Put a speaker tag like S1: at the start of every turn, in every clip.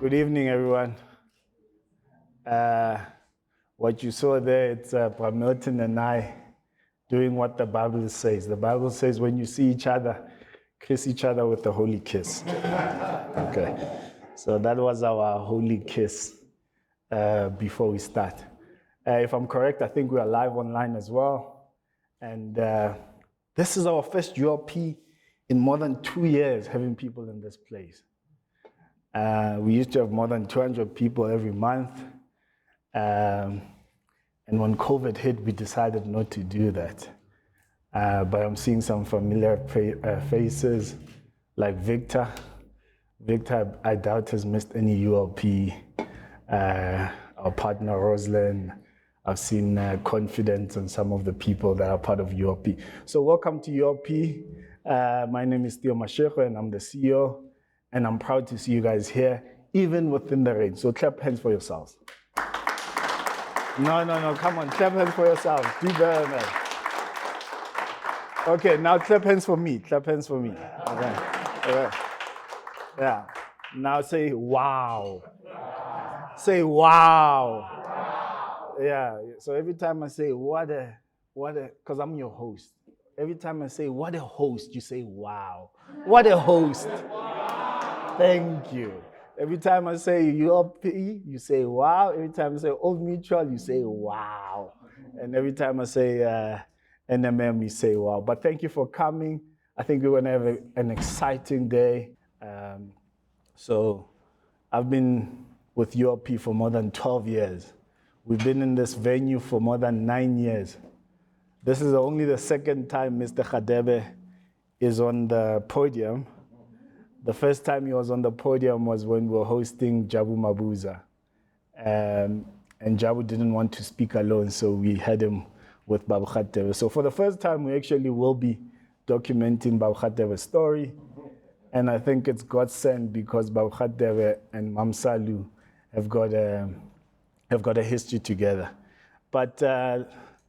S1: Good evening, everyone. What you saw there, it's Brother Milton and I doing what the Bible says. The Bible says when you see each other, kiss each other with a holy kiss. Okay, so that was our holy kiss before we start. If I'm correct, I think we are live online as well. And this is our first ULP in more than 2 years having people in this place. We used to have more than 200 people every month. And when COVID hit, we decided not to do that. But I'm seeing some familiar faces like Victor. Victor, I doubt, has missed any ULP. Our partner, Rosalind. I've seen confidence in some of the people that are part of ULP. So welcome to ULP. My name is Theo Mashego, and I'm the CEO. And I'm proud to see you guys here, even within the rain. So clap hands for yourselves. No, come on, clap hands for yourselves. Do better than that. Okay, now clap hands for me. Clap hands for me. Okay. Yeah. Now say wow. Say wow. Yeah. So every time I say what a, because I'm your host. Every time I say what a host, you say wow. What a host. Thank you. Every time I say ULP, you say wow. Every time I say Old Mutual, you say wow. And every time I say NMM, you say wow. But thank you for coming. I think we're going to have an exciting day. So I've been with ULP for more than 12 years. We've been in this venue for more than 9 years. This is only the second time Mr. Khadebe is on the podium. The first time he was on the podium was when we were hosting Jabu Mabuza. And Jabu didn't want to speak alone, so we had him with Babu Khatewe. So for the first time, we actually will be documenting Babu Khatewe's story. And I think it's God's sent because Babu Khatewe and Mamsalu have got a history together. But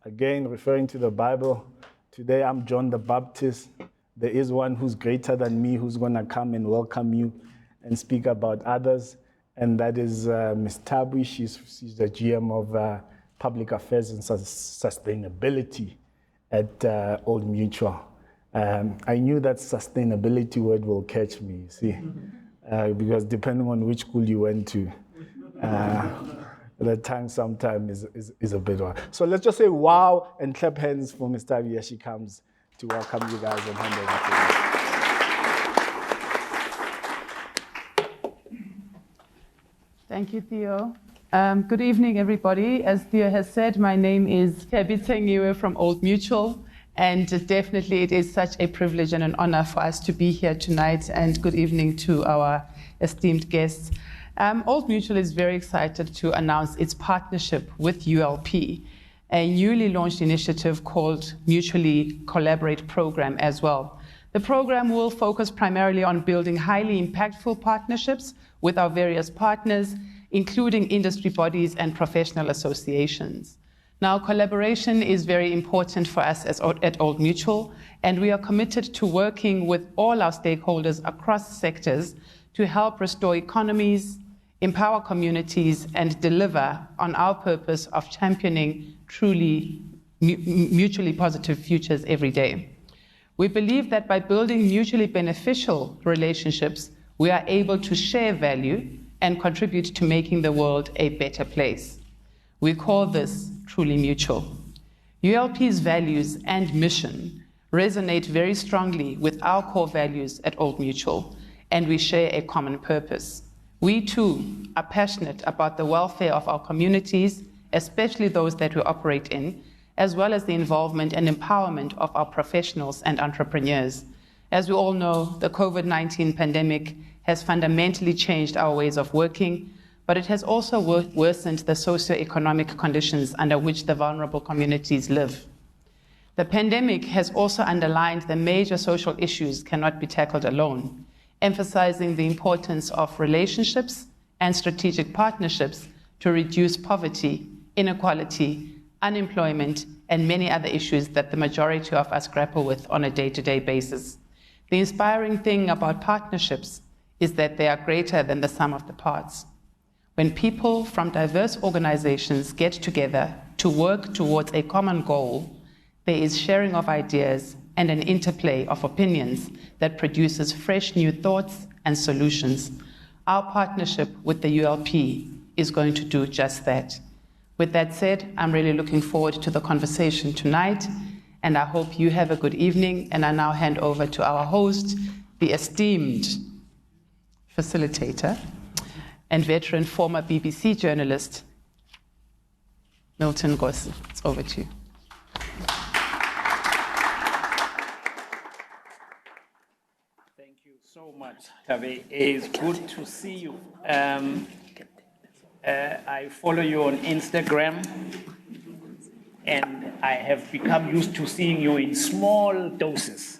S1: again, referring to the Bible, today I'm John the Baptist. There is one who's greater than me who's going to come and welcome you and speak about others, and that is Ms. Tabu. She's the GM of Public Affairs and Sustainability at Old Mutual. I knew that sustainability word will catch me, you see, because depending on which school you went to, the tongue sometimes is a bit hard. So let's just say wow and clap hands for Ms. Tabu as she comes to welcome you guys and hand over to you.
S2: Thank you, Theo. Good evening, everybody. As Theo has said, my name is Thabitsengiwe from Old Mutual, and definitely it is such a privilege and an honor for us to be here tonight, and good evening to our esteemed guests. Old Mutual is very excited to announce its partnership with ULP, a newly launched initiative called Mutually Collaborate Program as well. The program will focus primarily on building highly impactful partnerships with our various partners, including industry bodies and professional associations. Now, collaboration is very important for us at Old Mutual, and we are committed to working with all our stakeholders across sectors to help restore economies, empower communities, and deliver on our purpose of championing truly mutually positive futures every day. We believe that by building mutually beneficial relationships, we are able to share value and contribute to making the world a better place. We call this truly mutual. ULP's values and mission resonate very strongly with our core values at Old Mutual, and we share a common purpose. We too are passionate about the welfare of our communities, especially those that we operate in, as well as the involvement and empowerment of our professionals and entrepreneurs. As we all know, the COVID-19 pandemic has fundamentally changed our ways of working, but it has also worsened the socio-economic conditions under which the vulnerable communities live. The pandemic has also underlined the major social issues cannot be tackled alone, emphasizing the importance of relationships and strategic partnerships to reduce poverty, inequality, unemployment, and many other issues that the majority of us grapple with on a day-to-day basis. The inspiring thing about partnerships is that they are greater than the sum of the parts. When people from diverse organizations get together to work towards a common goal, there is sharing of ideas and an interplay of opinions that produces fresh new thoughts and solutions. Our partnership with the ULP is going to do just that. With that said, I'm really looking forward to the conversation tonight, and I hope you have a good evening. And I now hand over to our host, the esteemed facilitator and veteran former BBC journalist, Milton Gosi. It's over to you.
S3: Thank you so much, Tabe. It's good to see you. I follow you on Instagram, and I have become used to seeing you in small doses.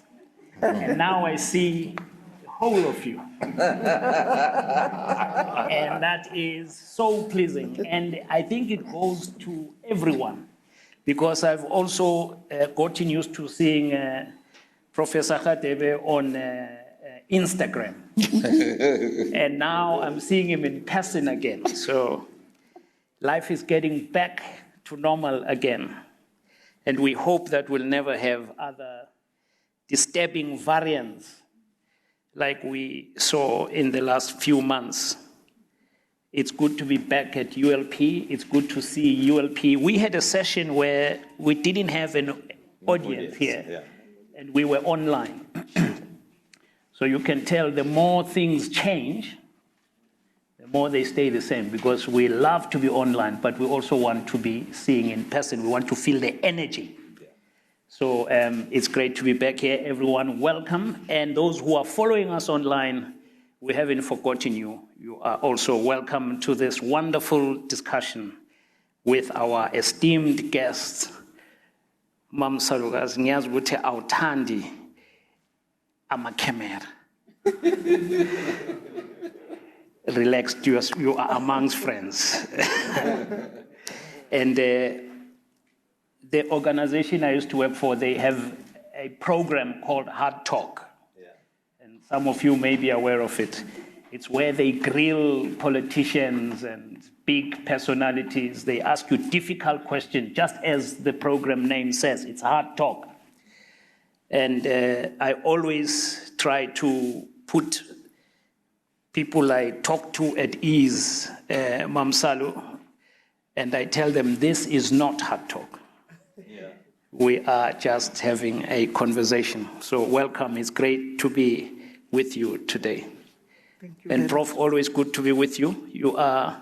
S3: And now I see the whole of you. And that is so pleasing. And I think it goes to everyone, because I've also gotten used to seeing Professor Khatebe on Instagram. And now I'm seeing him in person again. So life is getting back to normal again. And we hope that we'll never have other disturbing variants like we saw in the last few months. It's good to be back at ULP. It's good to see ULP. We had a session where we didn't have an audience here, and we were online. So you can tell the more things change, the more they stay the same, because we love to be online, but we also want to be seeing in person. We want to feel the energy. So it's great to be back here. Everyone, welcome. And those who are following us online, we haven't forgotten you. You are also welcome to this wonderful discussion with our esteemed guests. Mam Salukas, Nyazbute Autandi, Amakemer. Relax, you are amongst friends. And the organization I used to work for, they have a program called Hard Talk. Yeah. And some of you may be aware of it. It's where they grill politicians and big personalities. They ask you difficult questions, just as the program name says. It's Hard Talk. And I always try to put people I talk to at ease, Mamsalu, and I tell them this is not Hard Talk. Yeah. We are just having a conversation. So welcome. It's great to be with you today.
S4: Thank you.
S3: And Prof, always good to be with you. You are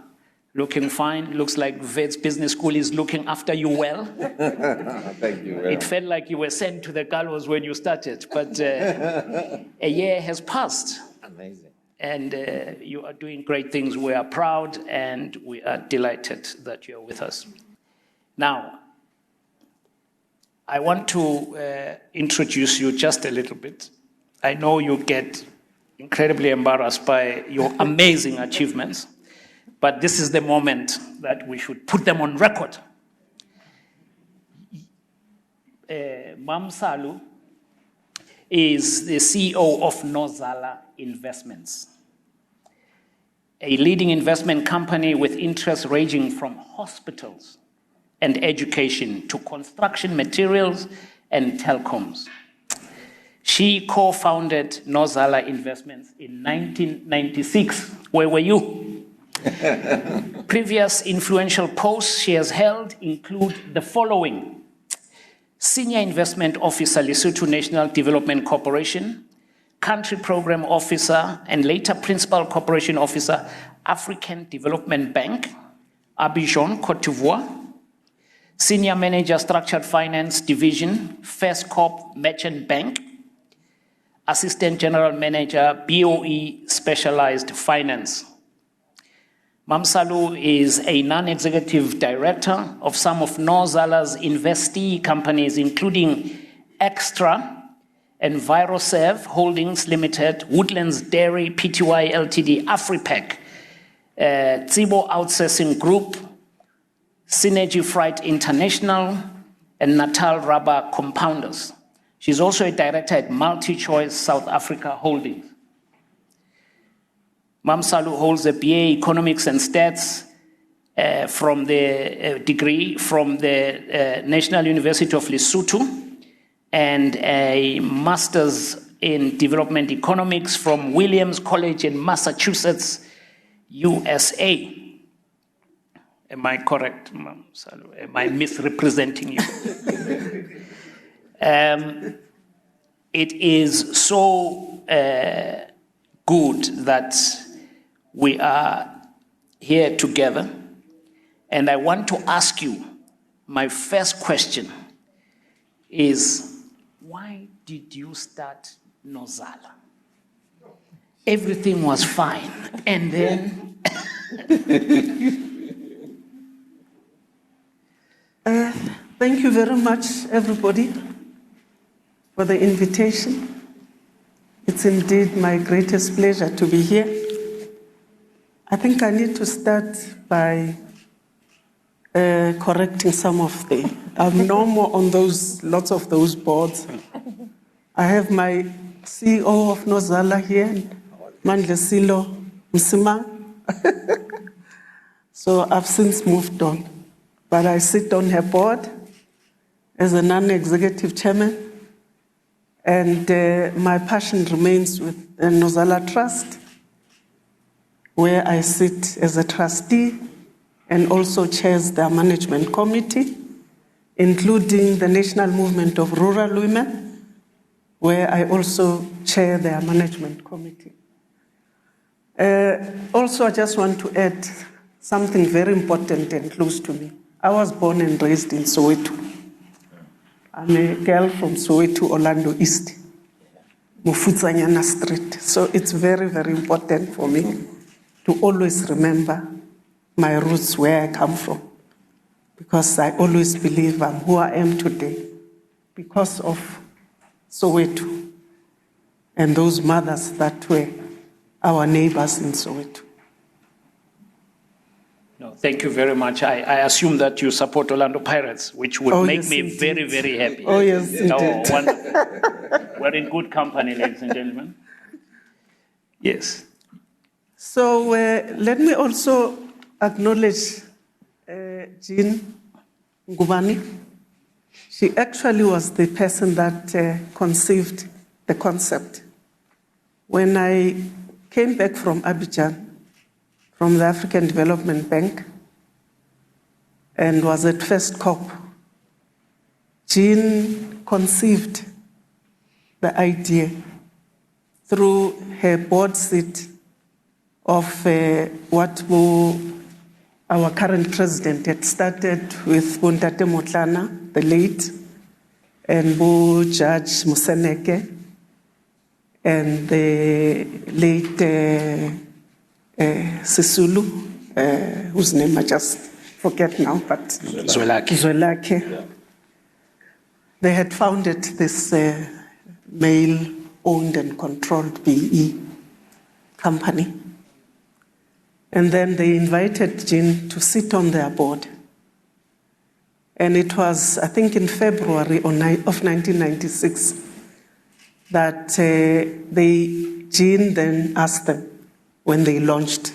S3: looking fine. Looks like Wits Business School is looking after you well.
S4: Thank you.
S3: It felt like you were sent to the gallows when you started, but a year has passed.
S4: Amazing.
S3: And you are doing great things. We are proud and we are delighted that you're with us. Now, I want to introduce you just a little bit. I know you get incredibly embarrassed by your amazing achievements, but this is the moment that we should put them on record. Mamsalu is the CEO of Nozala Investments, a leading investment company with interests ranging from hospitals and education to construction materials and telecoms. She co-founded Nozala Investments in 1996. Where were you? Previous influential posts she has held include the following: Senior Investment Officer, Lesotho National Development Corporation, Country Program Officer, and later Principal Corporation Officer, African Development Bank, Abidjan, Cote d'Ivoire, Senior Manager, Structured Finance Division, First Corp Merchant Bank, Assistant General Manager, BOE Specialized Finance. Mamsalu is a non-executive director of some of Nozala's investee companies, including Extra, Enviroserve Holdings Limited, Woodlands Dairy Pty Ltd, Afripac, Tsibo Outsourcing Group, Synergy Freight International, and Natal Rubber Compounders. She's also a director at MultiChoice South Africa Holdings. Mamsalu holds a BA Economics and Stats from the degree from the National University of Lesotho and a Master's in Development Economics from Williams College in Massachusetts, USA. Am I correct, Mamsalu? Am I misrepresenting you? It is so good that we are here together. And I want to ask you, my first question is, why did you start Nozala? Everything was fine. And then...
S5: Thank you very much, everybody, for the invitation. It's indeed my greatest pleasure to be here. I think I need to start by correcting some of the... I'm no more on lots of those boards. I have my CEO of Nozala here, Mandlesilo Msimang. So I've since moved on. But I sit on her board as a non-executive chairman, and my passion remains with the Nozala Trust, where I sit as a trustee and also chairs their management committee, including the National Movement of Rural Women, where I also chair their management committee. Also, I just want to add something very important and close to me. I was born and raised in Soweto. I'm a girl from Soweto, Orlando East, Mufutsanyana Street. So it's very, very important for me to always remember my roots, where I come from, because I always believe I'm who I am today because of Soweto and those mothers that were our neighbors in Soweto.
S3: No, thank you very much. I assume that you support Orlando Pirates, which would make me
S5: indeed.
S3: very, very happy.
S5: Oh, yes, indeed.
S3: Oh, wonderful. We're in good company, ladies and gentlemen. Yes.
S5: So let me also acknowledge Jean Ngubani. She actually was the person that conceived the concept. When I came back from Abidjan, from the African Development Bank, and was at First COP, Jean conceived the idea through her board seat of what our current president had started with Bontate Motlana, the late, and Judge Museneke, and the late Sisulu, whose name I just forget now, but Zwelakhe. They had founded this male-owned and controlled BE company. And then they invited Jean to sit on their board. And it was, I think, in February of 1996 that Jean then asked them when they launched.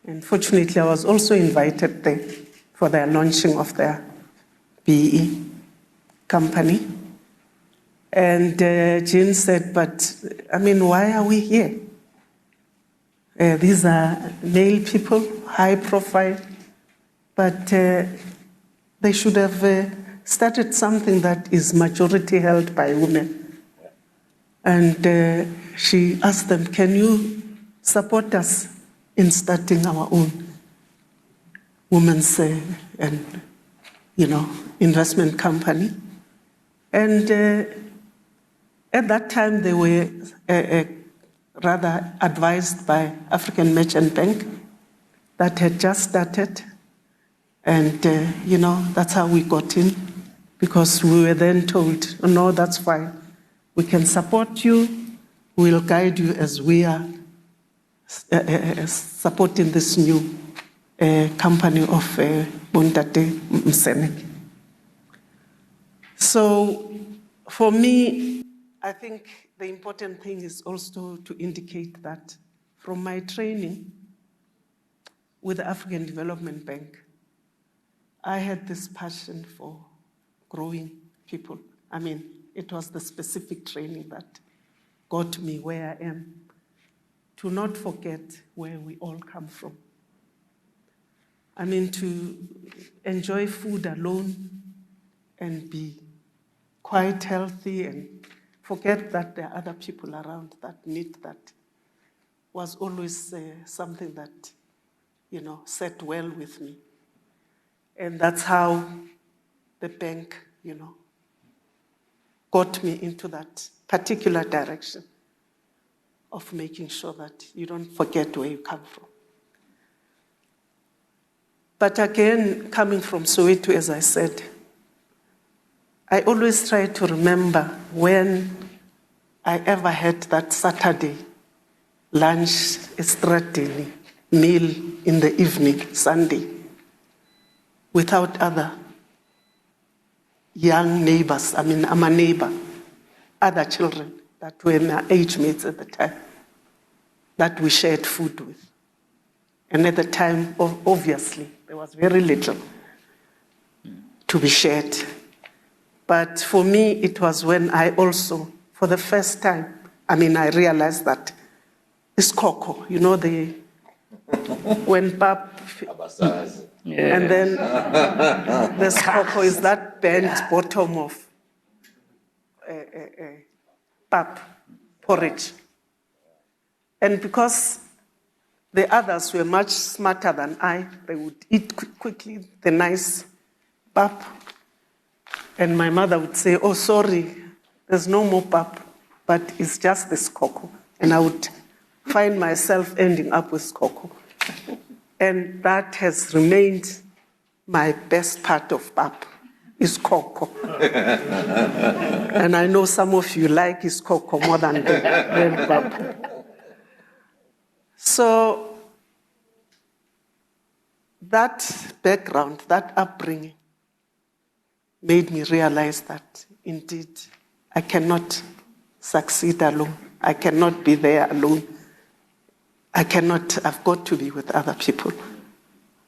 S5: And fortunately, I was also invited there for their launching of their BE company. And Jean said, but, I mean, why are we here? These are male people, high profile, but they should have started something that is majority held by women. And she asked them, can you support us in starting our own women's investment company? And at that time, they were rather advised by African Merchant Bank that had just started. And, that's how we got in, because we were then told, oh, no, that's fine. We can support you. We'll guide you as we are supporting this new company of Bontate Mseneke. So for me, I think the important thing is also to indicate that from my training with the African Development Bank, I had this passion for growing people. I mean, it was the specific training that got me where I am, to not forget where we all come from. I mean, to enjoy food alone and be quite healthy and forget that there are other people around that need that was always something that, sat well with me. And that's how the bank, got me into that particular direction of making sure that you don't forget where you come from. But again, coming from Soweto, as I said, I always try to remember when I ever had that Saturday lunch, strategy meal in the evening, Sunday, without other young neighbors, I'm a neighbor, other children that were my age mates at the time, that we shared food with. And at the time, obviously, there was very little to be shared. But for me, it was when I also, for the first time, I realized that it's cocoa, when pap, and then this cocoa is that bent bottom of pap porridge. And because the others were much smarter than I, they would eat quickly the nice pap. And my mother would say, oh, sorry, there's no more pap, but it's just this cocoa. And I would find myself ending up with cocoa. And that has remained my best part of pap, is cocoa. And I know some of you like his cocoa more than the real pap. So that background, that upbringing, made me realize that indeed I cannot succeed alone. I cannot be there alone. I've got to be with other people.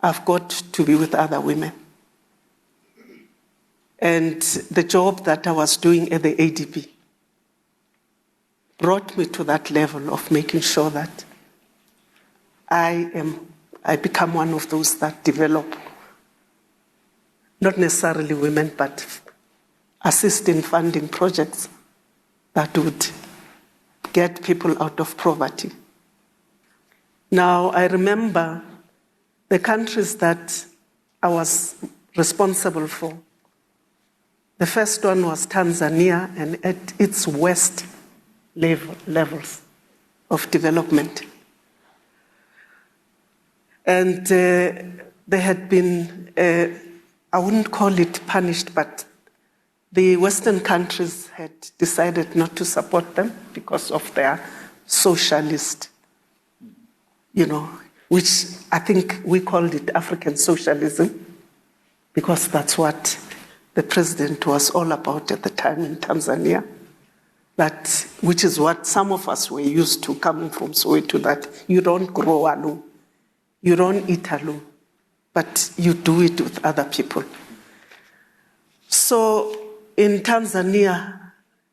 S5: I've got to be with other women. And the job that I was doing at the ADB brought me to that level of making sure that I become one of those that develop, not necessarily women, but assist in funding projects that would get people out of poverty. Now, I remember the countries that I was responsible for. The first one was Tanzania, and at its worst levels of development. And they had been, I wouldn't call it punished, but the Western countries had decided not to support them because of their socialist, which I think we called it African socialism, because that's what the president was all about at the time in Tanzania, which is what some of us were used to coming from Soweto, that you don't grow alone, you don't eat alone, but you do it with other people. So in Tanzania,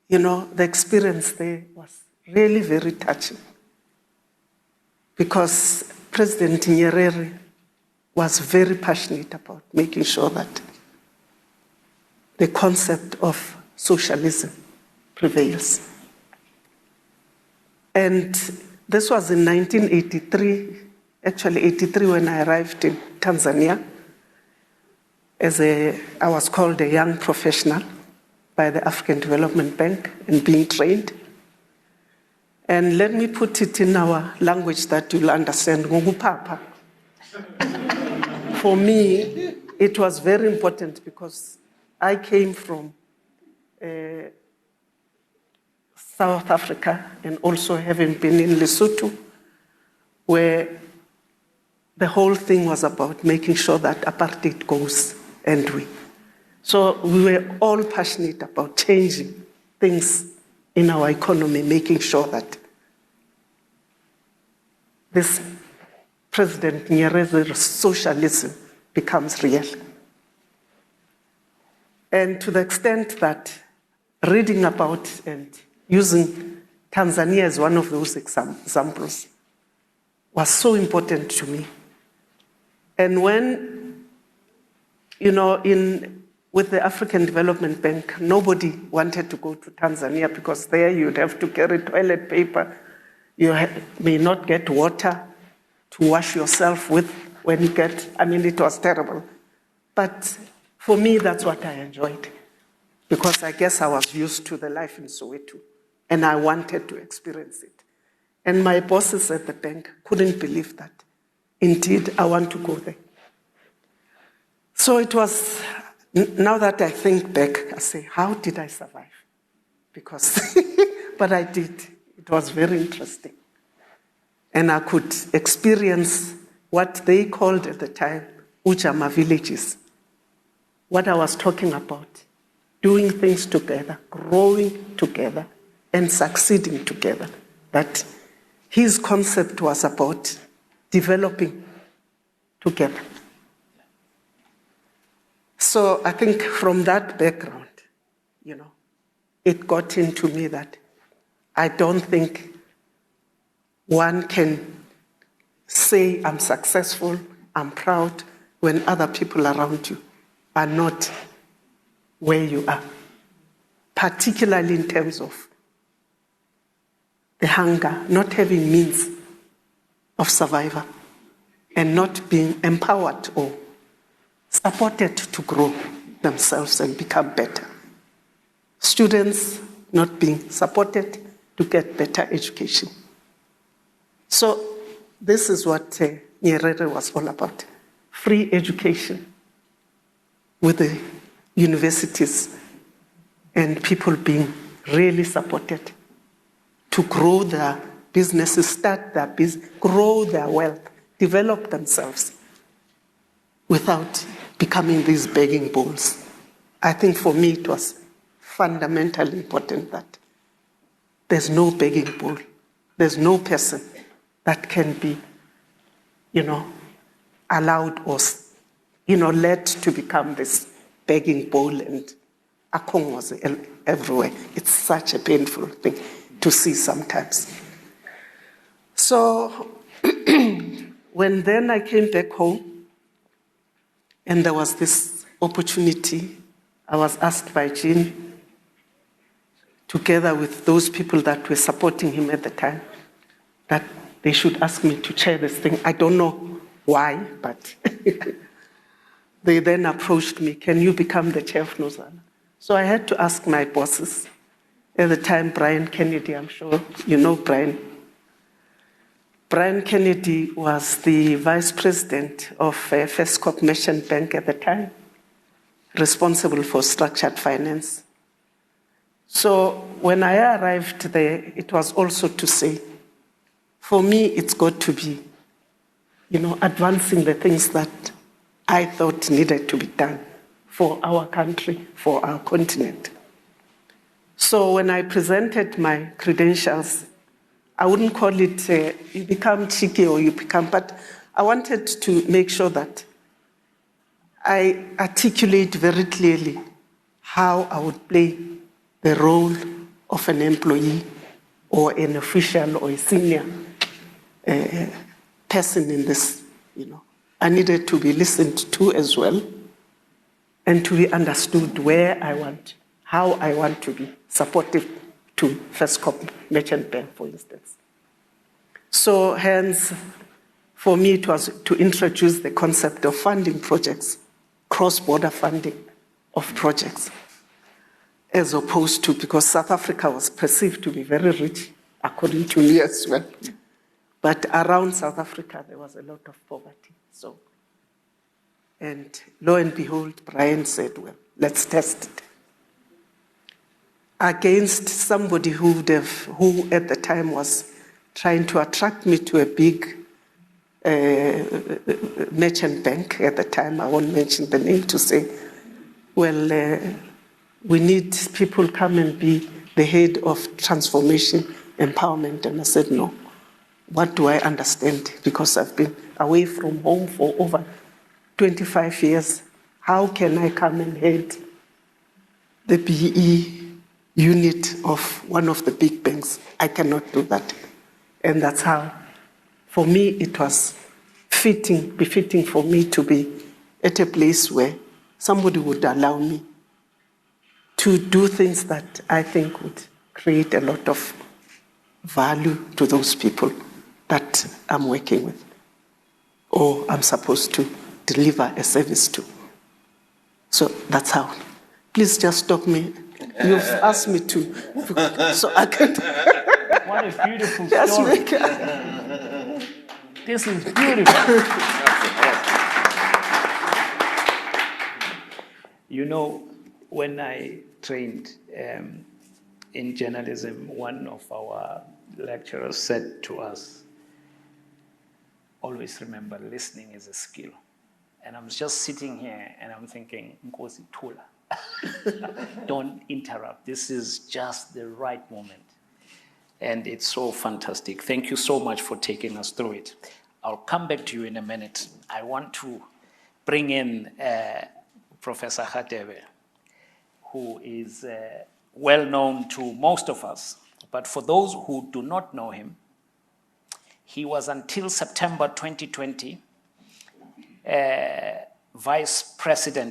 S5: the experience there was really very touching, because President Nyerere was very passionate about making sure that the concept of socialism prevails. And this was in 1983, actually 83 when I arrived in Tanzania. I was called a young professional by the African Development Bank and being trained. And let me put it in our language that you'll understand. Ngupapa. For me, it was very important because I came from South Africa and also having been in Lesotho, where the whole thing was about making sure that apartheid goes and we. So we were all passionate about changing things in our economy, making sure that this President Nyerere's socialism becomes real. And to the extent that reading about and using Tanzania as one of those examples was so important to me. And when, with the African Development Bank, nobody wanted to go to Tanzania because there you'd have to carry toilet paper. You may not get water to wash yourself with when you get, it was terrible. But for me, that's what I enjoyed, because I guess I was used to the life in Soweto, and I wanted to experience it. And my bosses at the bank couldn't believe that. Indeed, I want to go there. So it was, now that I think back, I say, how did I survive? Because, but I did. It was very interesting. And I could experience what they called at the time Ujama villages. What I was talking about, doing things together, growing together, and succeeding together. That his concept was about developing together. So I think from that background, it got into me that I don't think one can say I'm successful, I'm proud, when other people around you are not where you are, particularly in terms of the hunger, not having means of survival, and not being empowered or supported to grow themselves and become better. Students not being supported to get better education. So this is what Nyerere was all about. Free education with the universities and people being really supported to grow their businesses, start their business, grow their wealth, develop themselves without becoming these begging bowls. I think for me it was fundamentally important that there's no begging bowl. There's no person that can be, allowed or, led to become this begging bowl, and Akong was everywhere. It's such a painful thing to see sometimes. So when then I came back home, and there was this opportunity, I was asked by Jean, together with those people that were supporting him at the time, that they should ask me to chair this thing. I don't know why, but they then approached me, can you become the chair of Nozana? So I had to ask my bosses. At the time, Brian Kennedy, I'm sure you know Brian. Brian Kennedy was the vice president of First Corp Merchant Bank at the time, responsible for structured finance. So when I arrived there, it was also to say, for me, it's got to be, advancing the things that I thought needed to be done for our country, for our continent. So when I presented my credentials, I wouldn't call it you become cheeky or you become, but I wanted to make sure that I articulate very clearly how I would play the role of an employee or an official or a senior person in this, I needed to be listened to as well and to be understood how I want to be supportive to First Corp Merchant Bank, for instance. So hence, for me, it was to introduce the concept of funding projects, cross-border funding of projects, as opposed to, because South Africa was perceived to be very rich, according to me as well. But around South Africa, there was a lot of poverty. So, and lo and behold, Brian said, well, let's test it. Against somebody who at the time was trying to attract me to a big merchant bank at the time, I won't mention the name, to say, well, we need people come and be the head of transformation, empowerment. And I said, no, what do I understand? Because I've been away from home for over 25 years. How can I come and head the BE unit of one of the big banks? I cannot do that. And that's how, for me, it was befitting for me to be at a place where somebody would allow me to do things that I think would create a lot of value to those people that I'm working with or I'm supposed to deliver a service to. So that's how. Please just stop me. You've asked me to, so I can.
S3: What a beautiful
S5: Just
S3: story. This is beautiful. You know, when I trained in journalism, one of our lecturers said to us, always remember listening is a skill. And I'm just sitting here and I'm thinking, Nkosi Thula. Don't interrupt. This is just the right moment. And it's so fantastic. Thank you so much for taking us through it. I'll come back to you in a minute. I want to bring in Professor Radebe, who is well known to most of us. But for those who do not know him, he was until September 2020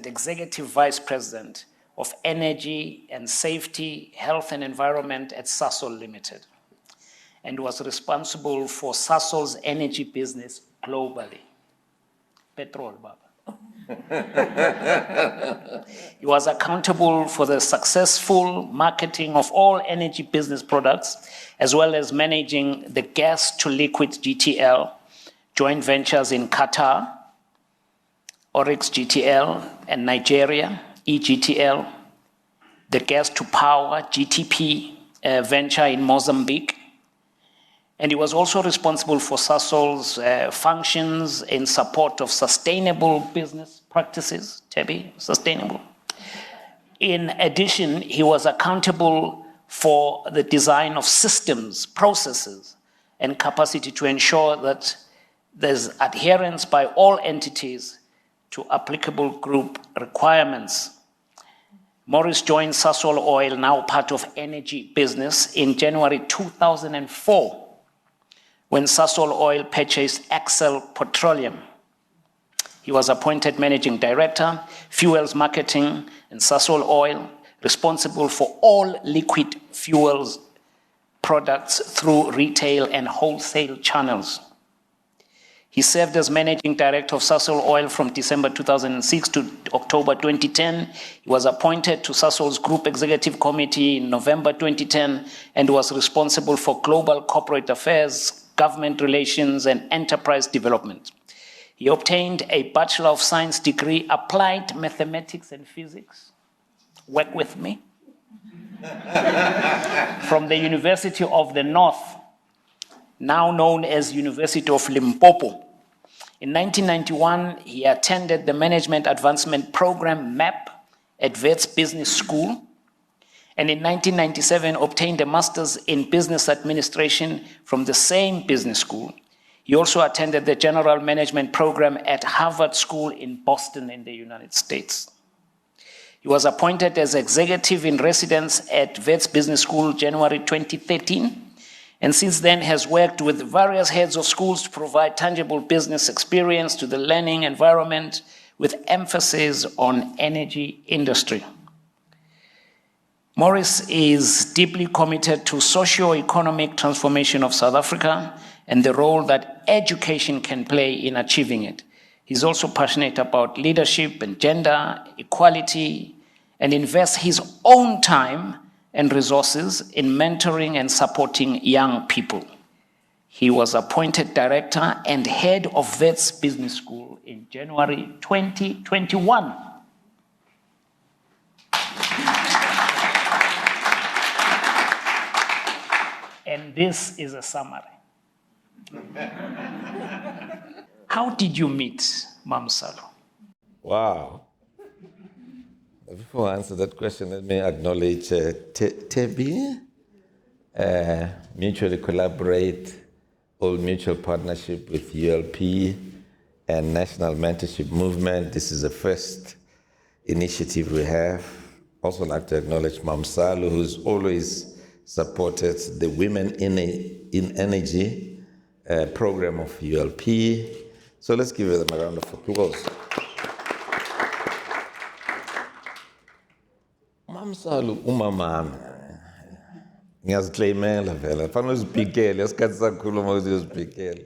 S3: executive vice president of energy and safety, health and environment at Sasol Limited, and was responsible for Sasol's energy business globally. Petrol, Baba. He was accountable for the successful marketing of all energy business products, as well as managing the gas to liquid GTL, joint ventures in Qatar, Oryx GTL, and Nigeria, EGTL, the gas to power GTP venture in Mozambique. And he was also responsible for Sasol's functions in support of sustainable business practices, Tebi, sustainable. In addition, he was accountable for the design of systems, processes, and capacity to ensure that there's adherence by all entities to applicable group requirements. Morris joined Sasol Oil, now part of energy business, in January 2004, when Sasol Oil purchased Excel Petroleum. He was appointed managing director, fuels marketing, and Sasol Oil, responsible for all liquid fuels products through retail and wholesale channels. He served as managing director of Sasol Oil from December 2006 to October 2010. He was appointed to Sasol's Group Executive Committee in November 2010 and was responsible for global corporate affairs, government relations, and enterprise development. He obtained a Bachelor of Science degree, Applied Mathematics and Physics, work with me, from the University of the North, now known as University of Limpopo. In 1991, he attended the Management Advancement Program, MAP, at Wits Business School, and in 1997 obtained a Master's in Business Administration from the same business school. He also attended the General Management Program at Harvard School in Boston in the United States. He was appointed as executive in residence at Wits Business School January 2013, and since then has worked with various heads of schools to provide tangible business experience to the learning environment with emphasis on energy industry. Morris is deeply committed to socio-economic transformation of South Africa and the role that education can play in achieving it. He's also passionate about leadership and gender equality and invests his own time and resources in mentoring and supporting young people. He was appointed director and head of Wits Business School in January 2021. And this is a summary. How did you meet Mamsalo?
S4: Wow. Before I answer that question, let me acknowledge Tebi, mutually collaborate Old Mutual partnership with ULP and National Mentorship Movement. This is the first initiative we have. Also like to acknowledge Mam Salu, who's always supported the Women in Energy program of ULP. So let's give them a round of applause. Mam Salu, umamami. Ngiyaziclaimela vela. Fanele uzibhikele, esikhathi sakhuluma uzibhikele.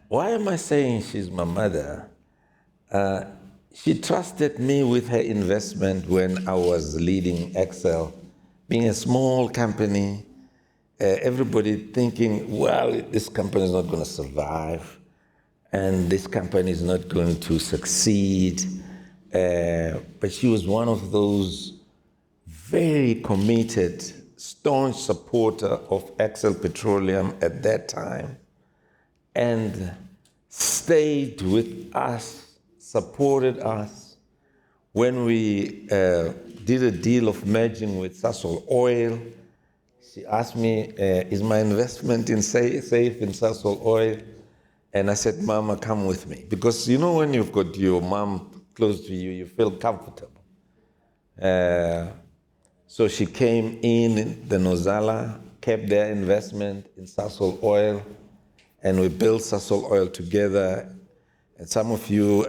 S4: Why am I saying she's my mother? She trusted me with her investment when I was leading Excel, being a small company, everybody thinking, well, this company is not going to survive, and this company is not going to succeed. But she was one of those very committed, staunch supporter of Excel Petroleum at that time, and stayed with us, supported us. When we did a deal of merging with Sasol Oil, she asked me, is my investment safe in Sasol Oil? And I said, Mama, come with me. Because you know when you've got your mom close to you, you feel comfortable. So she came in the Nozala, kept their investment in Sasol Oil, and we built Sasol Oil together. And some of you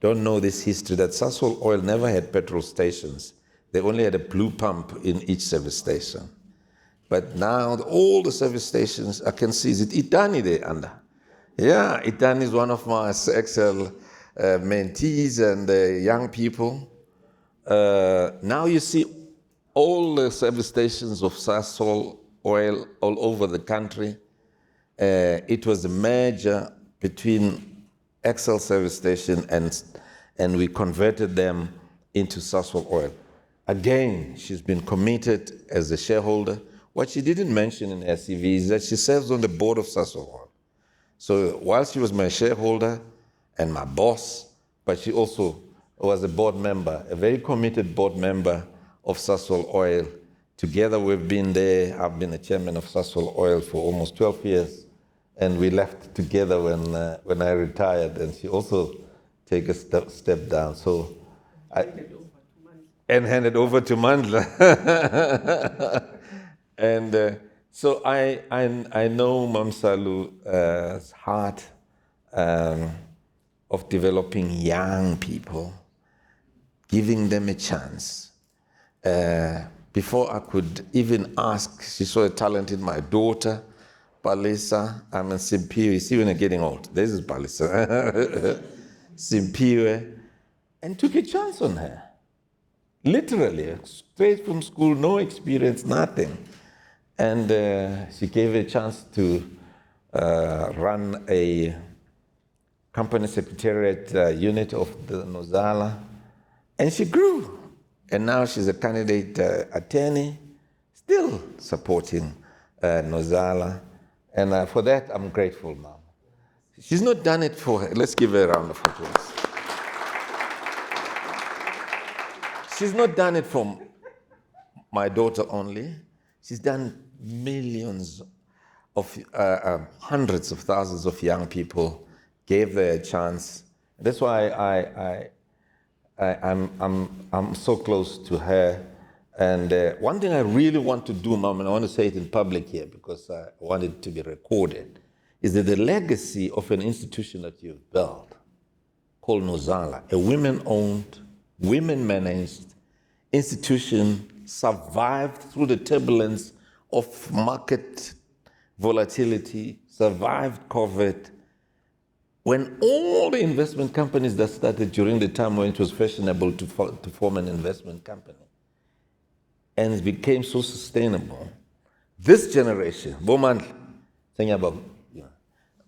S4: don't know this history, that Sasol Oil never had petrol stations. They only had a blue pump in each service station. But now all the service stations, I can see, is it Itani there under? Yeah, Itani is one of my Excel mentees and young people. Now you see all the service stations of Sasol Oil all over the country. It was a merger between Excel service station and we converted them into Sasol Oil. Again, she's been committed as a shareholder. What she didn't mention in her CV is that she serves on the board of Sasol Oil. So while she was my shareholder and my boss, but she also was a board member, a very committed board member of Sasol Oil. Together we've been there. I've been the chairman of Sasol Oil for almost 12 years. And we left together when I retired, and she also took a step down. So handed over to Mandla. And so I know Mam Salu's heart of developing young people, giving them a chance. Before I could even ask, she saw a talent in my daughter, Palisa, I'm in Simpiwe. See, when you're getting old, this is Palisa. Simpiwe, and took a chance on her. Literally, straight from school, no experience, nothing. And she gave a chance to run a company secretariat unit of the Nozala, and she grew. And now she's a candidate attorney, still supporting Nozala. And for that, I'm grateful, Mom. She's not done it for her. Let's give her a round of applause. She's not done it for my daughter only. She's done millions of, hundreds of thousands of young people, gave her a chance. That's why I'm so close to her. And one thing I really want to do, Mom, and I want to say it in public here because I want it to be recorded, is that the legacy of an institution that you've built, called Nozala, a women-owned, women-managed institution, survived through the turbulence of market volatility, survived COVID, when all the investment companies that started during the time when it was fashionable to form an investment company, and it became so sustainable. This generation, Boman,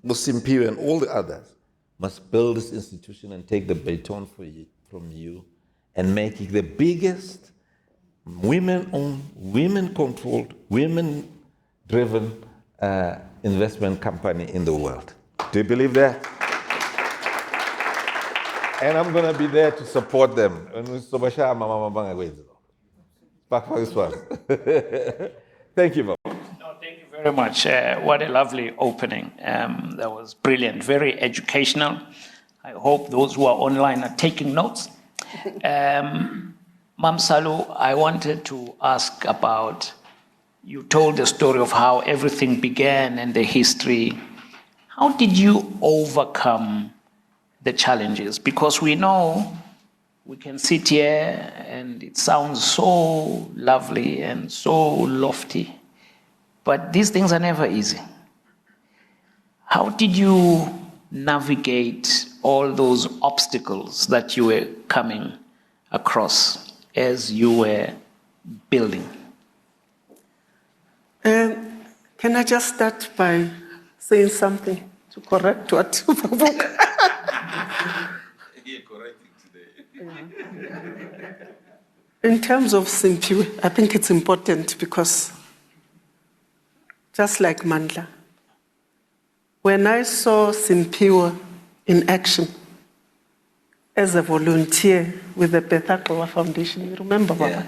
S4: Musimpiwe and all the others, must build this institution and take the baton from you and make it the biggest women-owned, women-controlled, women-driven investment company in the world. Do you believe that? And I'm going to be there to support them. Thank you, Mom.
S3: No, thank you very very much. What a lovely opening. That was brilliant, very educational. I hope those who are online are taking notes. Mamsalo, I wanted to ask about, you told the story of how everything began and the history. How did you overcome the challenges? Because we know we can sit here and it sounds so lovely and so lofty, but these things are never easy. How did you navigate all those obstacles that you were coming across as you were building?
S5: Can I just start by saying something to correct what In terms of Simpiwe, I think it's important because just like Mandla, when I saw Simpiwe in action as a volunteer with the Bethakwa Foundation, you remember, Baba?
S4: Yeah.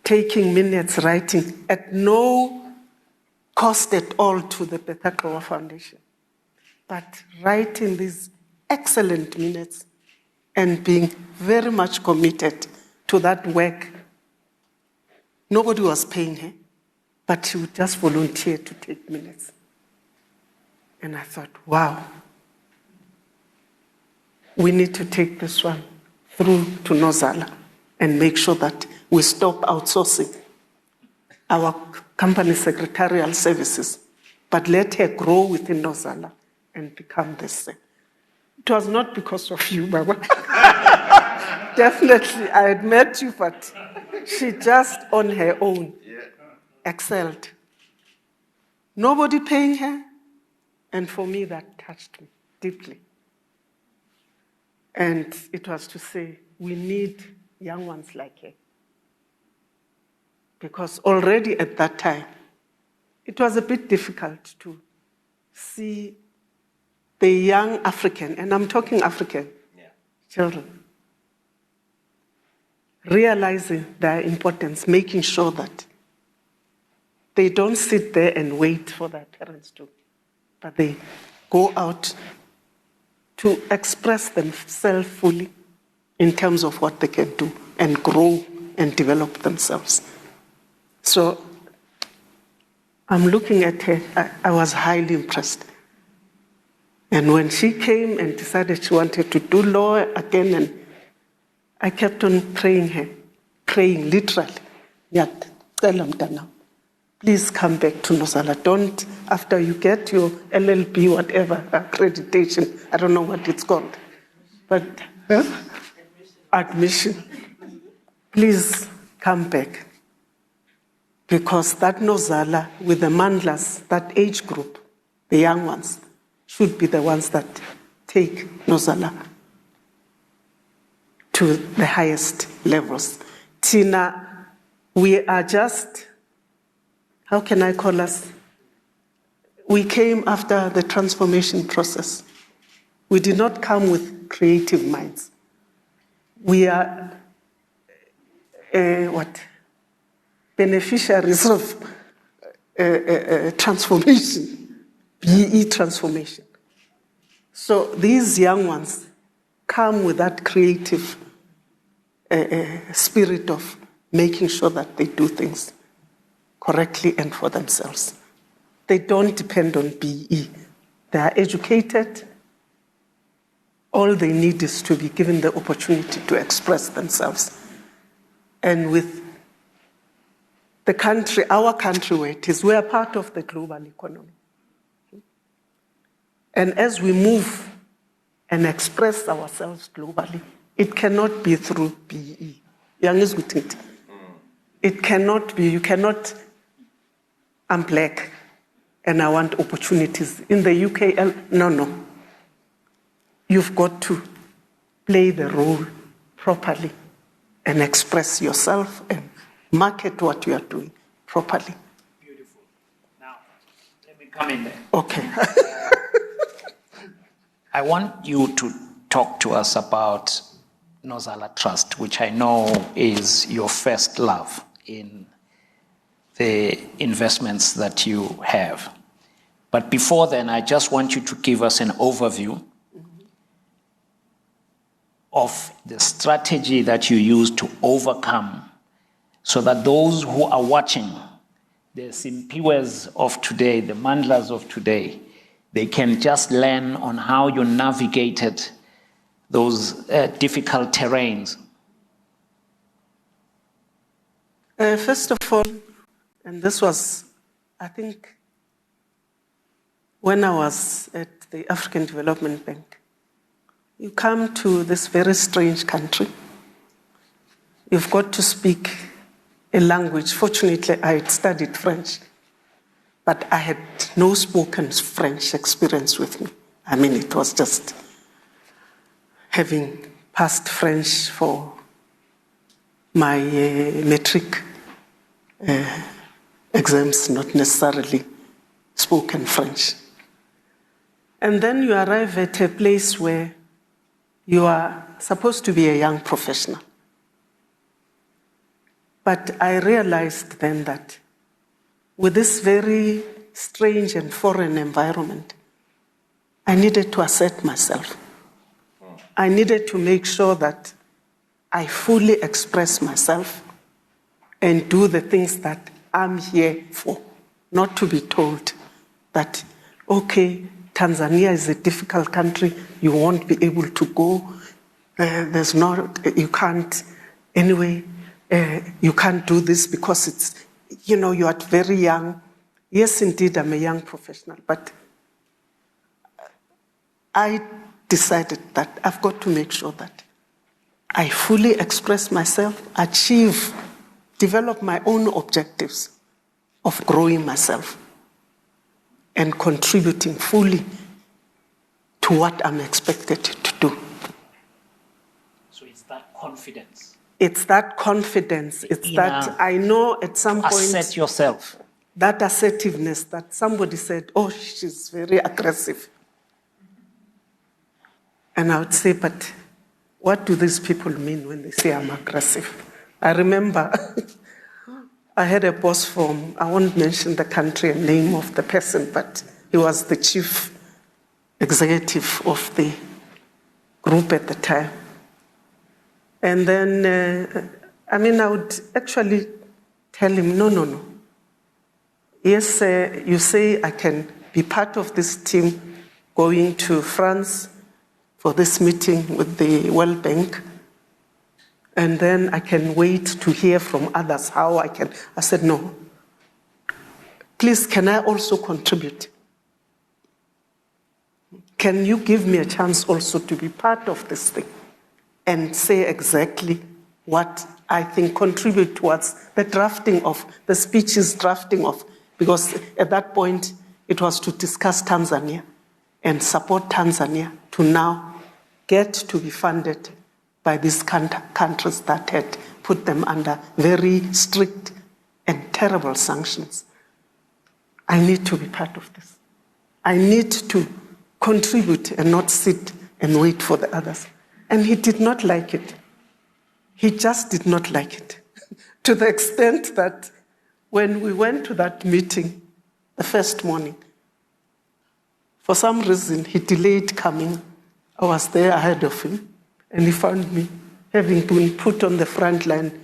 S5: Taking minutes, writing at no cost at all to the Bethakwa Foundation, but writing these excellent minutes and being very much committed to that work. Nobody was paying her, but she would just volunteer to take minutes. And I thought, wow, we need to take this one through to Nozala and make sure that we stop outsourcing our company secretarial services, but let her grow within Nozala and become this. It was not because of you, Baba. Definitely, I had met you, but she just on her own excelled. Nobody paying her, and for me that touched me deeply. And it was to say, we need young ones like her. Because already at that time, it was a bit difficult to see the young African, and I'm talking African children, realizing their importance, making sure that they don't sit there and wait for their parents to, but they go out to express themselves fully in terms of what they can do and grow and develop themselves. So I'm looking at her, I was highly impressed. And when she came and decided she wanted to do law again, and I kept on praying literally. Please come back to Nozala. Don't, after you get your LLB, whatever, accreditation, I don't know what it's called, but admission, please come back. Because that Nozala with the Mandlas, that age group, the young ones, should be the ones that take Nozala to the highest levels. Tina, we are just, how can I call us? We came after the transformation process. We did not come with creative minds. We are, beneficiaries of transformation. BE transformation. So these young ones come with that creative spirit of making sure that they do things correctly and for themselves. They don't depend on BE. They are educated. All they need is to be given the opportunity to express themselves. And with the country, our country where it is, we are part of the global economy. And as we move and express ourselves globally, it cannot be through BE. It cannot be, you cannot, I'm black and I want opportunities. In the UK, no. You've got to play the role properly and express yourself and market what you are doing properly.
S3: Beautiful. Now, let me come in there.
S5: Okay.
S3: I want you to talk to us about Nozala Trust, which I know is your first love in the investments that you have. But before then, I just want you to give us an overview of the strategy that you use to overcome, so that those who are watching, the Simpiwes of today, the Mandlas of today, they can just learn on how you navigated those difficult terrains.
S5: First of all, and this was, I think, when I was at the African Development Bank. You come to this very strange country. You've got to speak a language. Fortunately, I had studied French, but I had no spoken French experience with me. I mean, it was just having passed French for my metric exams, not necessarily spoken French. And then you arrive at a place where you are supposed to be a young professional. But I realized then that with this very strange and foreign environment, I needed to assert myself. I needed to make sure that I fully express myself and do the things that I'm here for, not to be told that, okay, Tanzania is a difficult country, you won't be able to go, you can't, anyway, you can't do this because it's, you are very young. Yes, indeed, I'm a young professional, but I decided that I've got to make sure that I fully express myself, develop my own objectives of growing myself and contributing fully to what I'm expected to do.
S3: So it's that confidence.
S5: It's that confidence. It's that I know at some point.
S3: Assert yourself.
S5: That assertiveness that somebody said, oh, she's very aggressive. And I would say, but what do these people mean when they say I'm aggressive? I remember I had a boss from, I won't mention the country and name of the person, but he was the chief executive of the group at the time. And then, I would actually tell him, no. Yes, you say I can be part of this team going to France for this meeting with the World Bank, and then I can wait to hear from others how I can. I said, no. Please, can I also contribute? Can you give me a chance also to be part of this thing and say exactly what I think contribute towards the drafting of the speeches, because at that point it was to discuss Tanzania and support Tanzania to now get to be funded by these countries that had put them under very strict and terrible sanctions. I need to be part of this. I need to contribute and not sit and wait for the others. And he did not like it. He just did not like it. To the extent that when we went to that meeting the first morning, for some reason he delayed coming. I was there ahead of him, and he found me having been put on the front line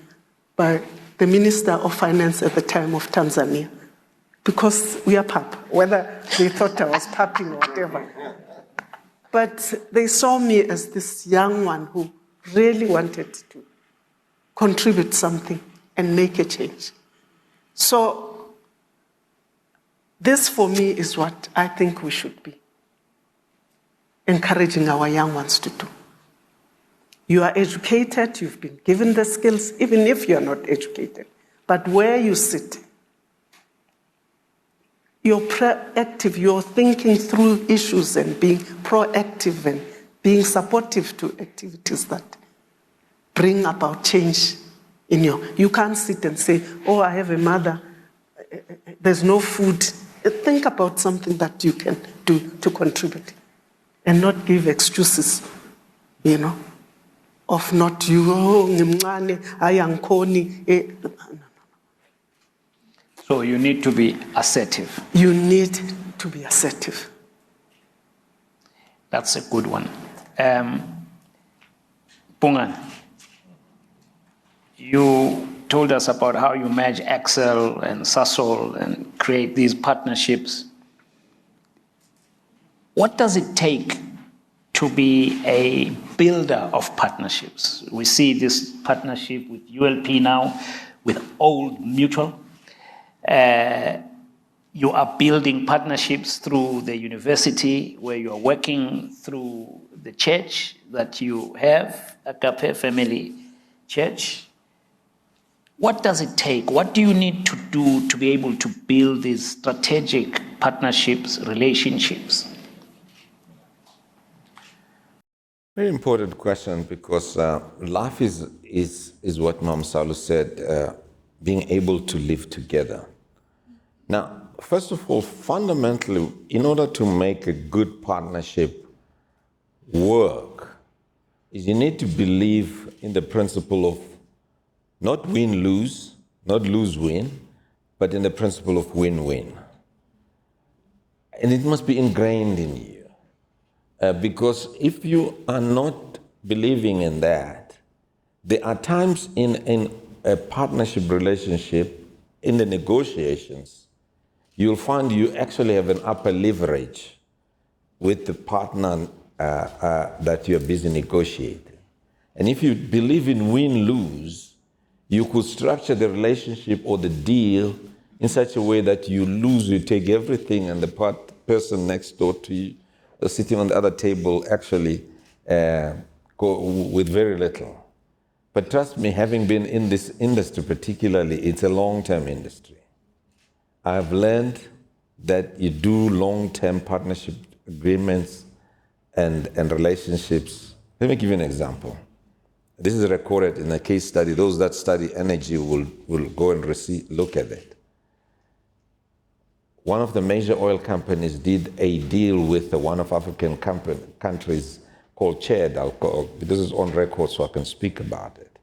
S5: by the Minister of Finance at the time of Tanzania, because we are pap, whether they thought I was papping or whatever. But they saw me as this young one who really wanted to contribute something and make a change. So this for me is what I think we should be encouraging our young ones to do. You are educated, you've been given the skills, even if you're not educated. But where you sit, you're proactive, you're thinking through issues and being proactive and being supportive to activities that bring about change in you. You can't sit and say, oh, I have a mother, there's no food. Think about something that you can do to contribute and not give excuses, of not you, oh, ngimncane, ayangkhoni.
S3: So you need to be assertive.
S5: You need to be assertive.
S3: That's a good one. Pungan, you told us about how you merge Excel and Sasol and create these partnerships. What does it take to be a builder of partnerships? We see this partnership with ULP now, with Old Mutual. You are building partnerships through the university, where you are working through the church that you have, Agape Family Church. What does it take? What do you need to do to be able to build these strategic partnerships, relationships?
S4: Very important question, because life is what Mom Salu said, being able to live together. Now, first of all, fundamentally, in order to make a good partnership work, is you need to believe in the principle of not win-lose, not lose-win, but in the principle of win-win. And it must be ingrained in you. Because if you are not believing in that, there are times in a partnership relationship, in the negotiations, you'll find you actually have an upper leverage with the partner that you're busy negotiating. And if you believe in win-lose, you could structure the relationship or the deal in such a way that you lose, you take everything, and the person next door to you, sitting on the other table, actually go with very little. But trust me, having been in this industry particularly, it's a long-term industry. I've learned that you do long-term partnership agreements and relationships. Let me give you an example. This is recorded in a case study. Those that study energy will go and look at it. One of the major oil companies did a deal with one of African countries called Chad. This is on record, so I can speak about it.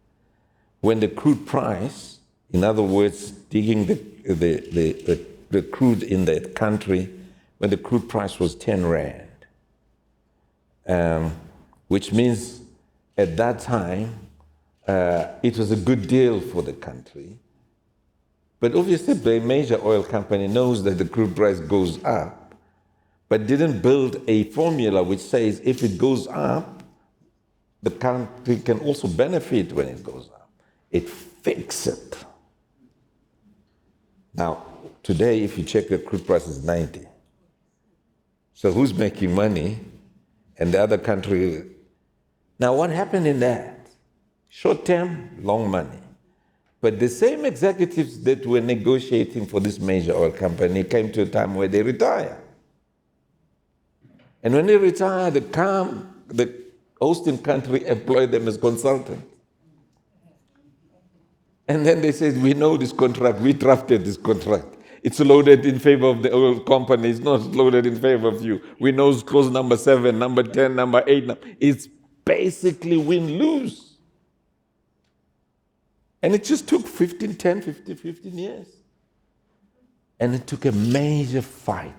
S4: When the crude price, in other words, digging the crude in that country, when the crude price was 10 rand, which means at that time, it was a good deal for the country. But obviously, the major oil company knows that the crude price goes up, but didn't build a formula which says if it goes up, the country can also benefit when it goes up. It fixed it. Now, today, if you check, the crude price is 90. So who's making money? And the other country. Now, what happened in that? Short term, long money. But the same executives that were negotiating for this major oil company came to a time where they retire. And when they retire, the hosting country employed them as consultants. And then they said, we know this contract, we drafted this contract. It's loaded in favor of the oil company, it's not loaded in favor of you. We know clause number 7, number 10, number 8. It's basically win-lose. And it just took 15 years. And it took a major fight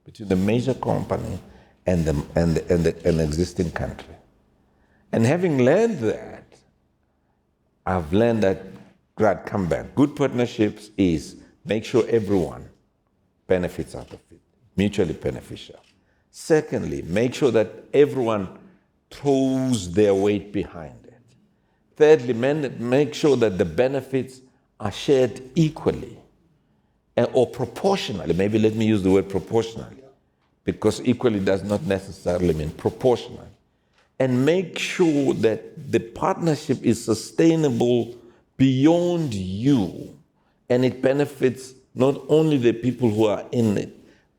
S4: between the major company and the existing country. And having learned that, I've learned that, Brad, come back. Good partnerships is make sure everyone benefits out of it, mutually beneficial. Secondly, make sure that everyone throws their weight behind it. Thirdly, make sure that the benefits are shared equally or proportionally. Maybe let me use the word proportionally, because equally does not necessarily mean proportional. And make sure that the partnership is sustainable beyond you, and it benefits not only the people who are in it,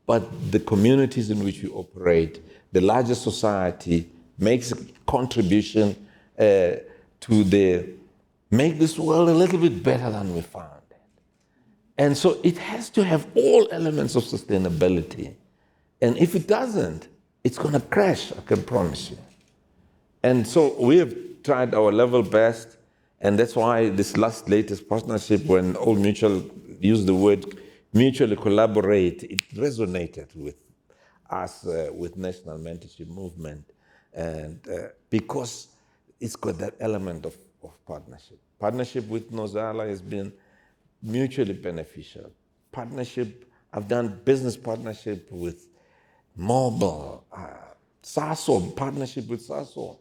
S4: but the communities in which you operate. The larger society makes a contribution to make this world a little bit better than we found it. And so it has to have all elements of sustainability. And if it doesn't, it's going to crash, I can promise you. And so we have tried our level best, and that's why this latest partnership, when Old Mutual used the word mutually collaborate, it resonated with us, with National Mentorship Movement, and because it's got that element of partnership. Partnership with Nozala has been mutually beneficial. Partnership, I've done business partnership with Mobile, Sasol, partnership with Sasol,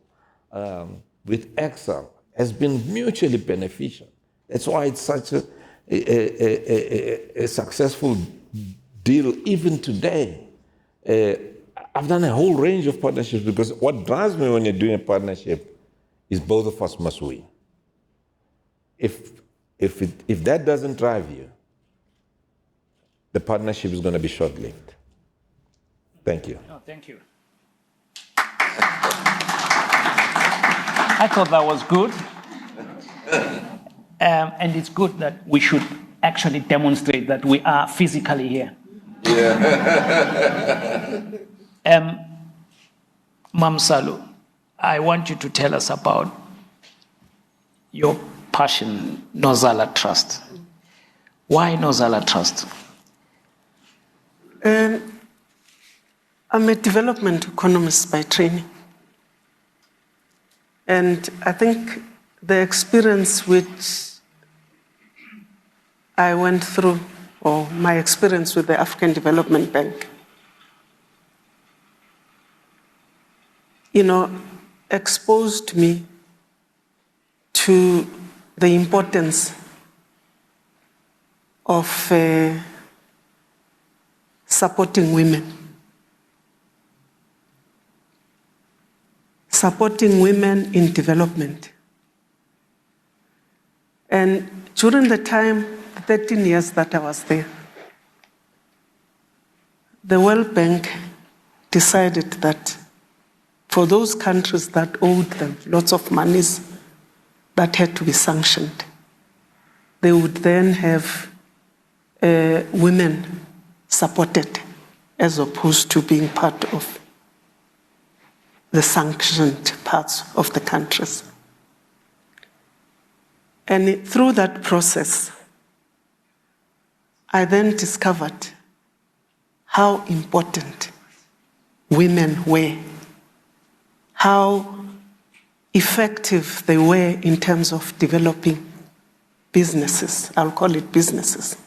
S4: with Excel has been mutually beneficial. That's why it's such a successful deal even today. I've done a whole range of partnerships because what drives me when you're doing a partnership is both of us must win. If that doesn't drive you, the partnership is going to be short-lived. Thank you.
S3: No, thank you. I thought that was good. And it's good that we should actually demonstrate that we are physically here. Yeah. Mam Salu, I want you to tell us about your passion, Nozala Trust. Why Nozala Trust?
S5: I'm a development economist by training. And I think the experience which I went through, or my experience with the African Development Bank, exposed me to the importance of supporting women. Supporting women in development. And during the time, 13 years that I was there, the World Bank decided that for those countries that owed them lots of monies that had to be sanctioned, they would then have women supported as opposed to being part of the sanctioned parts of the countries. And through that process, I then discovered how important women were, how effective they were in terms of developing businesses, I'll call it businesses,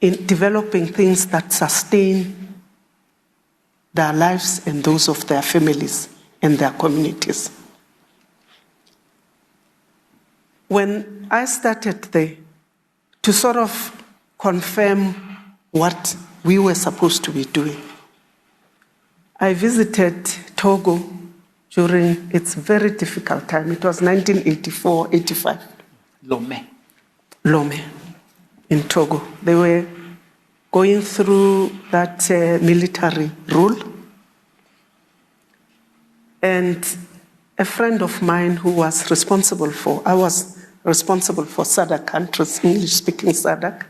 S5: in developing things that sustain their lives and those of their families and their communities. When I started there, to sort of confirm what we were supposed to be doing, I visited Togo during its very difficult time. It was 1984-85. Lomé in Togo. They were going through that military rule. And a friend of mine who was responsible for, I was responsible for SADC countries, English-speaking SADC,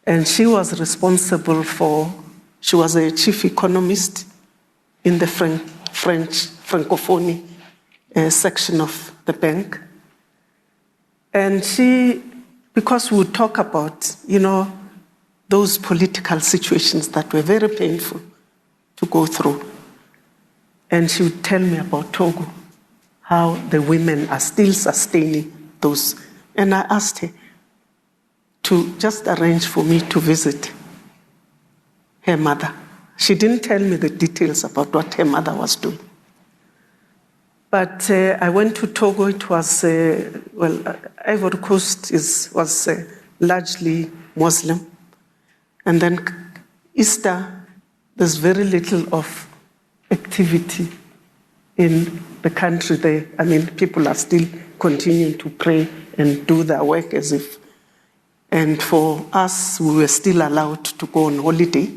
S5: and she was responsible for, she was a chief economist in the Francophonie section of the bank. And she, because we would talk about, those political situations that were very painful to go through. And she would tell me about Togo, how the women are still sustaining those. And I asked her to just arrange for me to visit her mother. She didn't tell me the details about what her mother was doing. But I went to Togo. It was, Ivory Coast was largely Muslim. And then Easter, there's very little of activity in the country there. I mean, people are still continuing to pray and do their work as if. And for us, we were still allowed to go on holiday.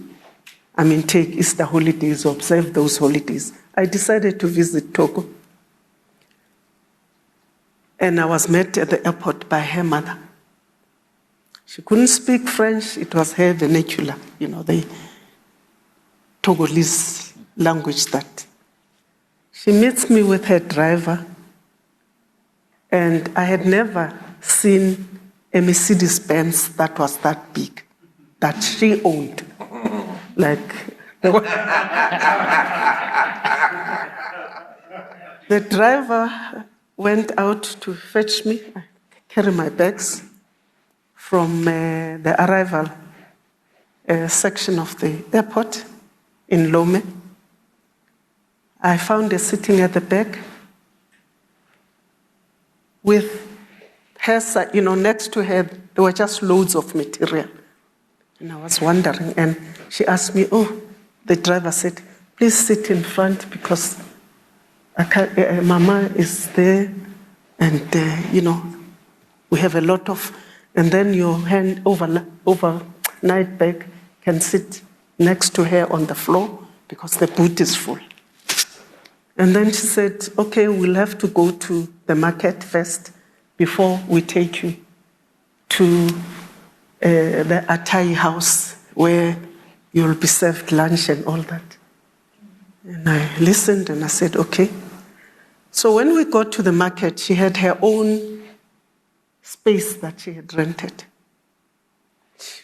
S5: I mean, take Easter holidays, observe those holidays. I decided to visit Togo. And I was met at the airport by her mother. She couldn't speak French. It was her vernacular, the Togolese language that. She meets me with her driver, and I had never seen a Mercedes Benz that was that big, that she owned. Like, the driver went out to fetch me, carry my bags from the arrival section of the airport in Lome. I found her sitting at the back with her, next to her, there were just loads of material. And I was wondering, and she asked me, the driver said, please sit in front because Mama is there, and, we have a lot of, and then your hand overnight bag can sit next to her on the floor because the boot is full. And then she said, okay, we'll have to go to the market first before we take you to the Atai house where you'll be served lunch and all that. And I listened and I said, okay. So when we got to the market, she had her own space that she had rented. She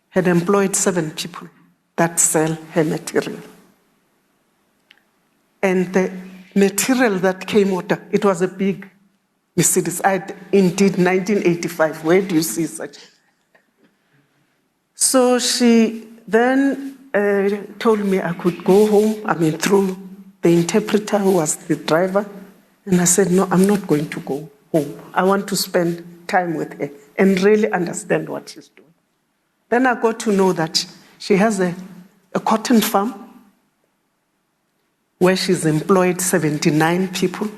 S5: had employed 7 people that sell her material. And the material that came out, it was a big Mercedes. Indeed, 1985. Where do you see such? So she then told me I could go home, through the interpreter who was the driver. And I said, no, I'm not going to go home. I want to spend time with her and really understand what she's doing. Then I got to know that she has a cotton farm where she's employed 79 people.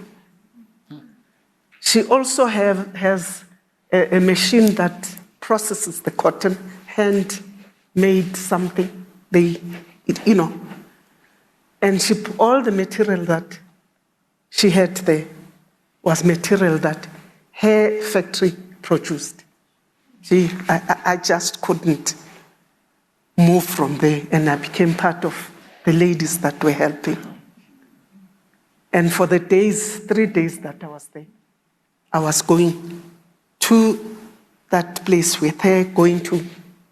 S5: She also has a machine that processes the cotton, hand-made something. And all the material that she had there was material that her factory produced. I just couldn't move from there, and I became part of the ladies that were helping. And for the 3 days that I was there, I was going to that place with her, going to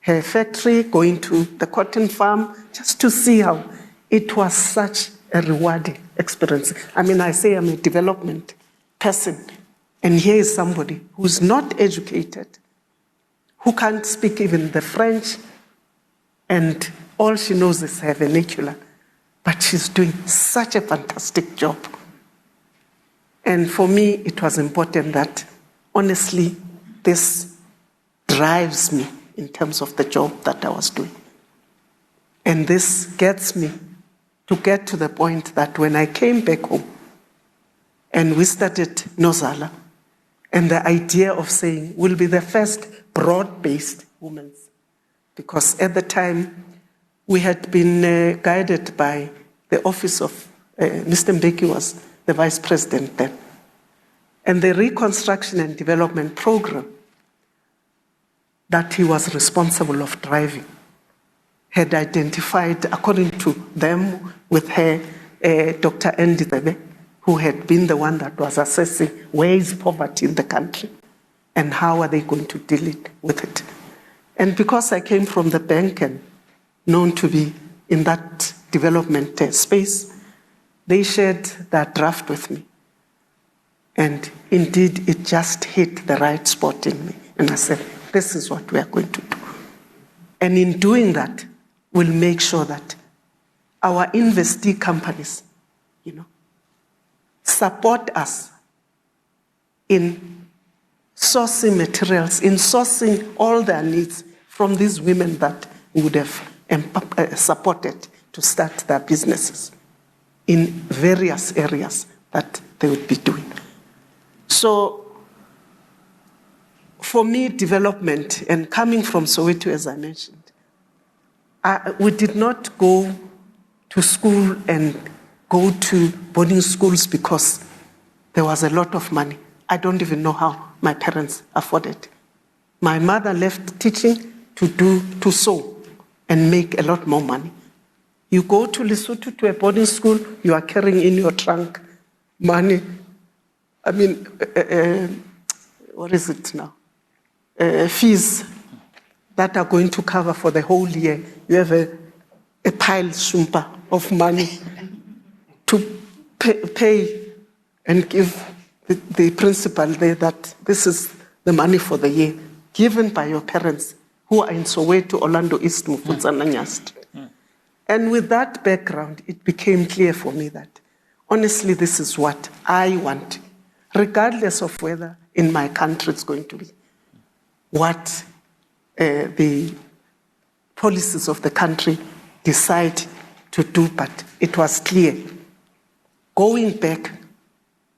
S5: her factory, going to the cotton farm, just to see how it was such a rewarding experience. I say I'm a development person, and here is somebody who's not educated, who can't speak even the French, and all she knows is her vernacular. But she's doing such a fantastic job. And for me, it was important that, honestly, this drives me in terms of the job that I was doing. And this gets me to get to the point that when I came back home and we started Nozala, and the idea of saying we'll be the first broad-based women's, because at the time we had been guided by the office of Mr. Mbeki was the vice president then. And the reconstruction and development program that he was responsible of driving had identified, according to them, with her, Dr. Andy Thebe, who had been the one that was assessing where is poverty in the country and how are they going to deal with it. And because I came from the bank and known to be in that development space, they shared that draft with me. And indeed, it just hit the right spot in me. And I said, this is what we are going to do. And in doing that, we'll make sure that our investee companies, support us in sourcing materials, in sourcing all their needs from these women that would have supported to start their businesses in various areas that they would be doing. So for me, development, and coming from Soweto, as I mentioned, we did not go to school and go to boarding schools because there was a lot of money. I don't even know how my parents afforded. My mother left teaching to sew and make a lot more money. You go to Lesotho to a boarding school, you are carrying in your trunk money. What is it now? fees that are going to cover for the whole year. You have a pile, Shumpa, of money to pay and give the principal there that this is the money for the year, given by your parents who are in Soweto, Orlando East, Mufutsana Nyast. And with that background, it became clear for me that, honestly, this is what I want, regardless of whether in my country it's going to be what the policies of the country decide to do. But it was clear, going back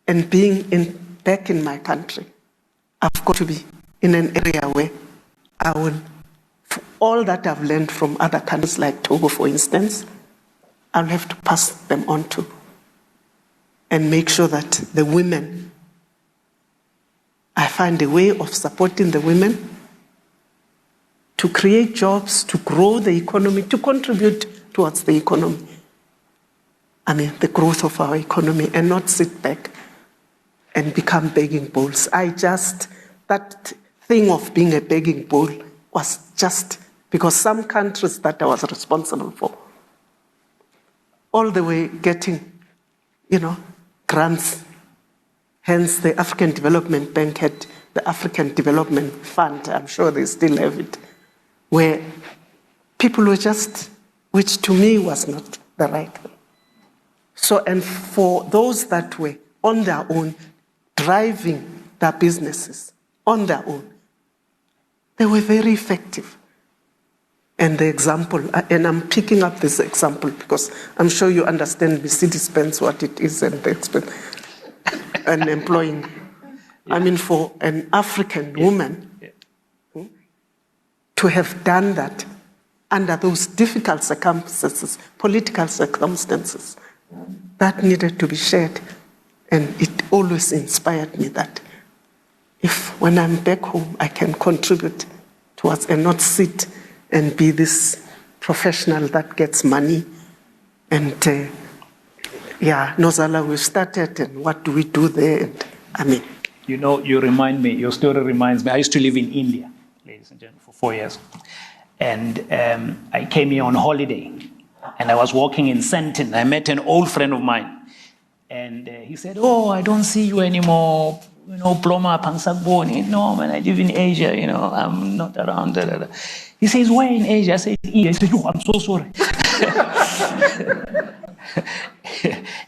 S5: and being back in my country, I've got to be in an area where I will, for all that I've learned from other countries like Togo, for instance, I'll have to pass them on to and make sure that the women, I find a way of supporting the women to create jobs, to grow the economy, to contribute towards the economy. I mean, the growth of our economy, and not sit back and become begging bowls. That thing of being a begging bowl was just because some countries that I was responsible for, all the way getting, grants. Hence, the African Development Bank had the African Development Fund, I'm sure they still have it, where people were which to me was not the right thing. So, and for those that were on their own, driving their businesses on their own, they were very effective. And the example, and I'm picking up this example because I'm sure you understand Mercedes-Benz, what it is, and the expense, and employing. I mean, for an African woman to have done that under those difficult circumstances, political circumstances, that needed to be shared. And it always inspired me that when I'm back home, I can contribute towards and not sit and be this professional that gets money. And Nozala, we started, and what do we do there? And, I mean.
S3: Your story reminds me, I used to live in India, ladies and gentlemen, for 4 years. And I came here on holiday, and I was walking in Sentin. I met an old friend of mine. And he said, I don't see you anymore, Ploma, Pansagboni. No, man, I live in Asia, I'm not around. He says, where in Asia? I said, India. He said, I'm so sorry.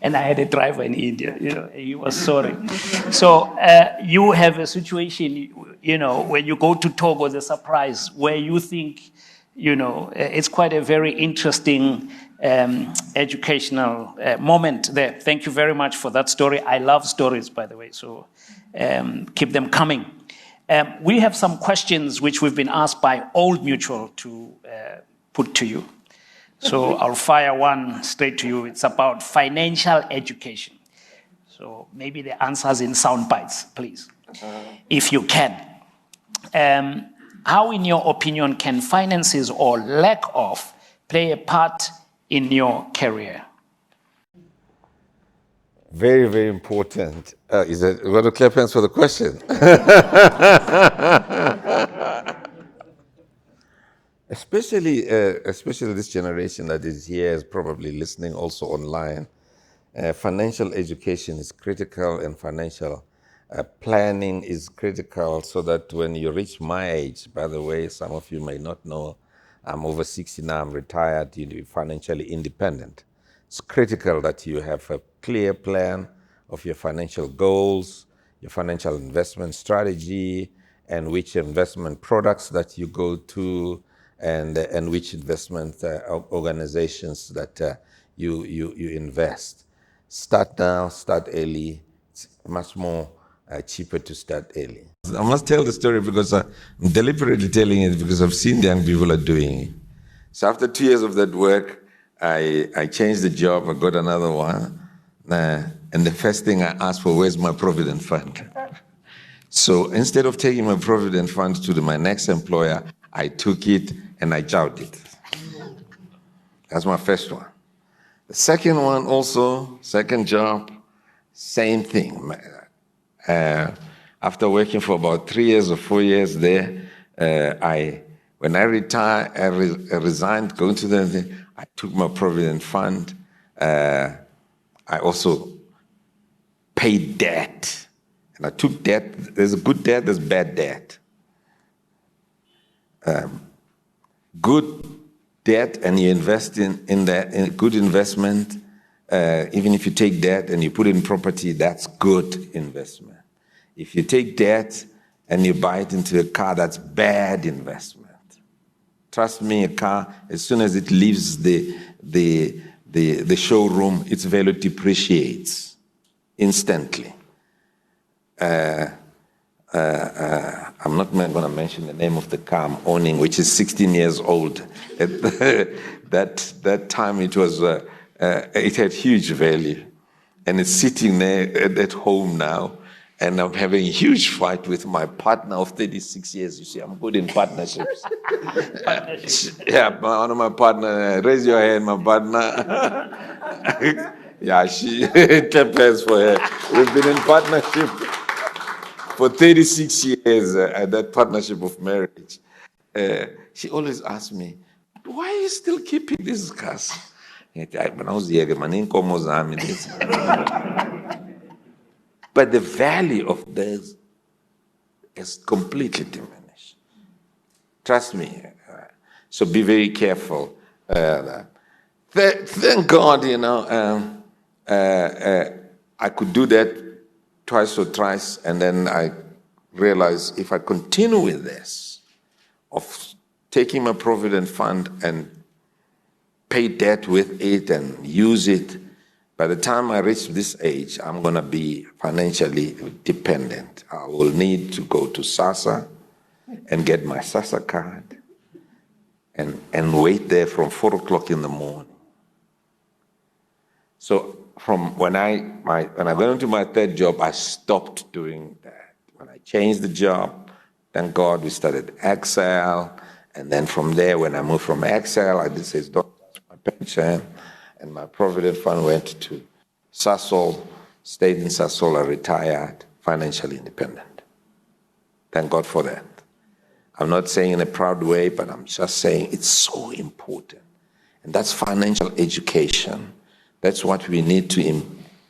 S3: And I had a driver in India, he was sorry. So you have a situation, when you go to Togo, the surprise, where you think, it's quite a very interesting educational moment there. Thank you very much for that story. I love stories, by the way, so keep them coming. We have some questions which we've been asked by Old Mutual to put to you. So I'll fire one straight to you. It's about financial education. So maybe the answers in sound bites, please, if you can. How, in your opinion, can finances or lack of play a part in your career?
S4: Very, very important. You want to clap hands for the question? Especially this generation that is here is probably listening also online. Financial education is critical, and financial planning is critical, so that when you reach my age, by the way, some of you may not know, I'm over 60 now, I'm retired, you're financially independent. It's critical that you have a clear plan of your financial goals, your financial investment strategy, and which investment products that you go to, and which investment organizations that you invest. Start now, start early. It's much more cheaper to start early. I must tell the story because I'm deliberately telling it because I've seen the young people are doing it. So after 2 years of that work, I changed the job, I got another one, and the first thing I asked for, where's my provident fund? So instead of taking my provident fund to my next employer, I took it and I jowed it. That's my first one. The second one also, second job, same thing. After working for about 3 years or 4 years there, When I resigned, going to the, I took my provident fund. I also paid debt. And I took debt. There's a good debt, there's bad debt. Good debt, and you invest in that, in good investment. Even if you take debt and you put it in property, that's good investment. If you take debt and you buy it into a car, that's bad investment. Trust me, a car, as soon as it leaves the showroom, its value depreciates instantly. I'm not going to mention the name of the car I'm owning, which is 16 years old. At that time, it was it had huge value, and it's sitting there at home now. And I'm having a huge fight with my partner of 36 years. You see, I'm good in partnerships. Yeah, one of my partner, raise your hand, my partner. Yeah, she clap hands for her. We've been in partnership for 36 years, that partnership of marriage. She always asks me, why are you still keeping this cars? But the value of this is completely diminished. Trust me. So be very careful. Thank God, I could do that twice or thrice, and then I realized if I continue with this, of taking my provident fund and pay debt with it and use it, by the time I reach this age, I'm going to be financially dependent. I will need to go to SASSA and get my SASSA card and wait there from 4 o'clock in the morning. So from when I got into my third job, I stopped doing that. When I changed the job, thank God we started Excel. And then from there, when I moved from Excel, I just said, don't touch my pension. And my provident fund went to Sasol, stayed in Sasol, I retired, financially independent. Thank God for that. I'm not saying in a proud way, but I'm just saying it's so important. And that's financial education. That's what we need to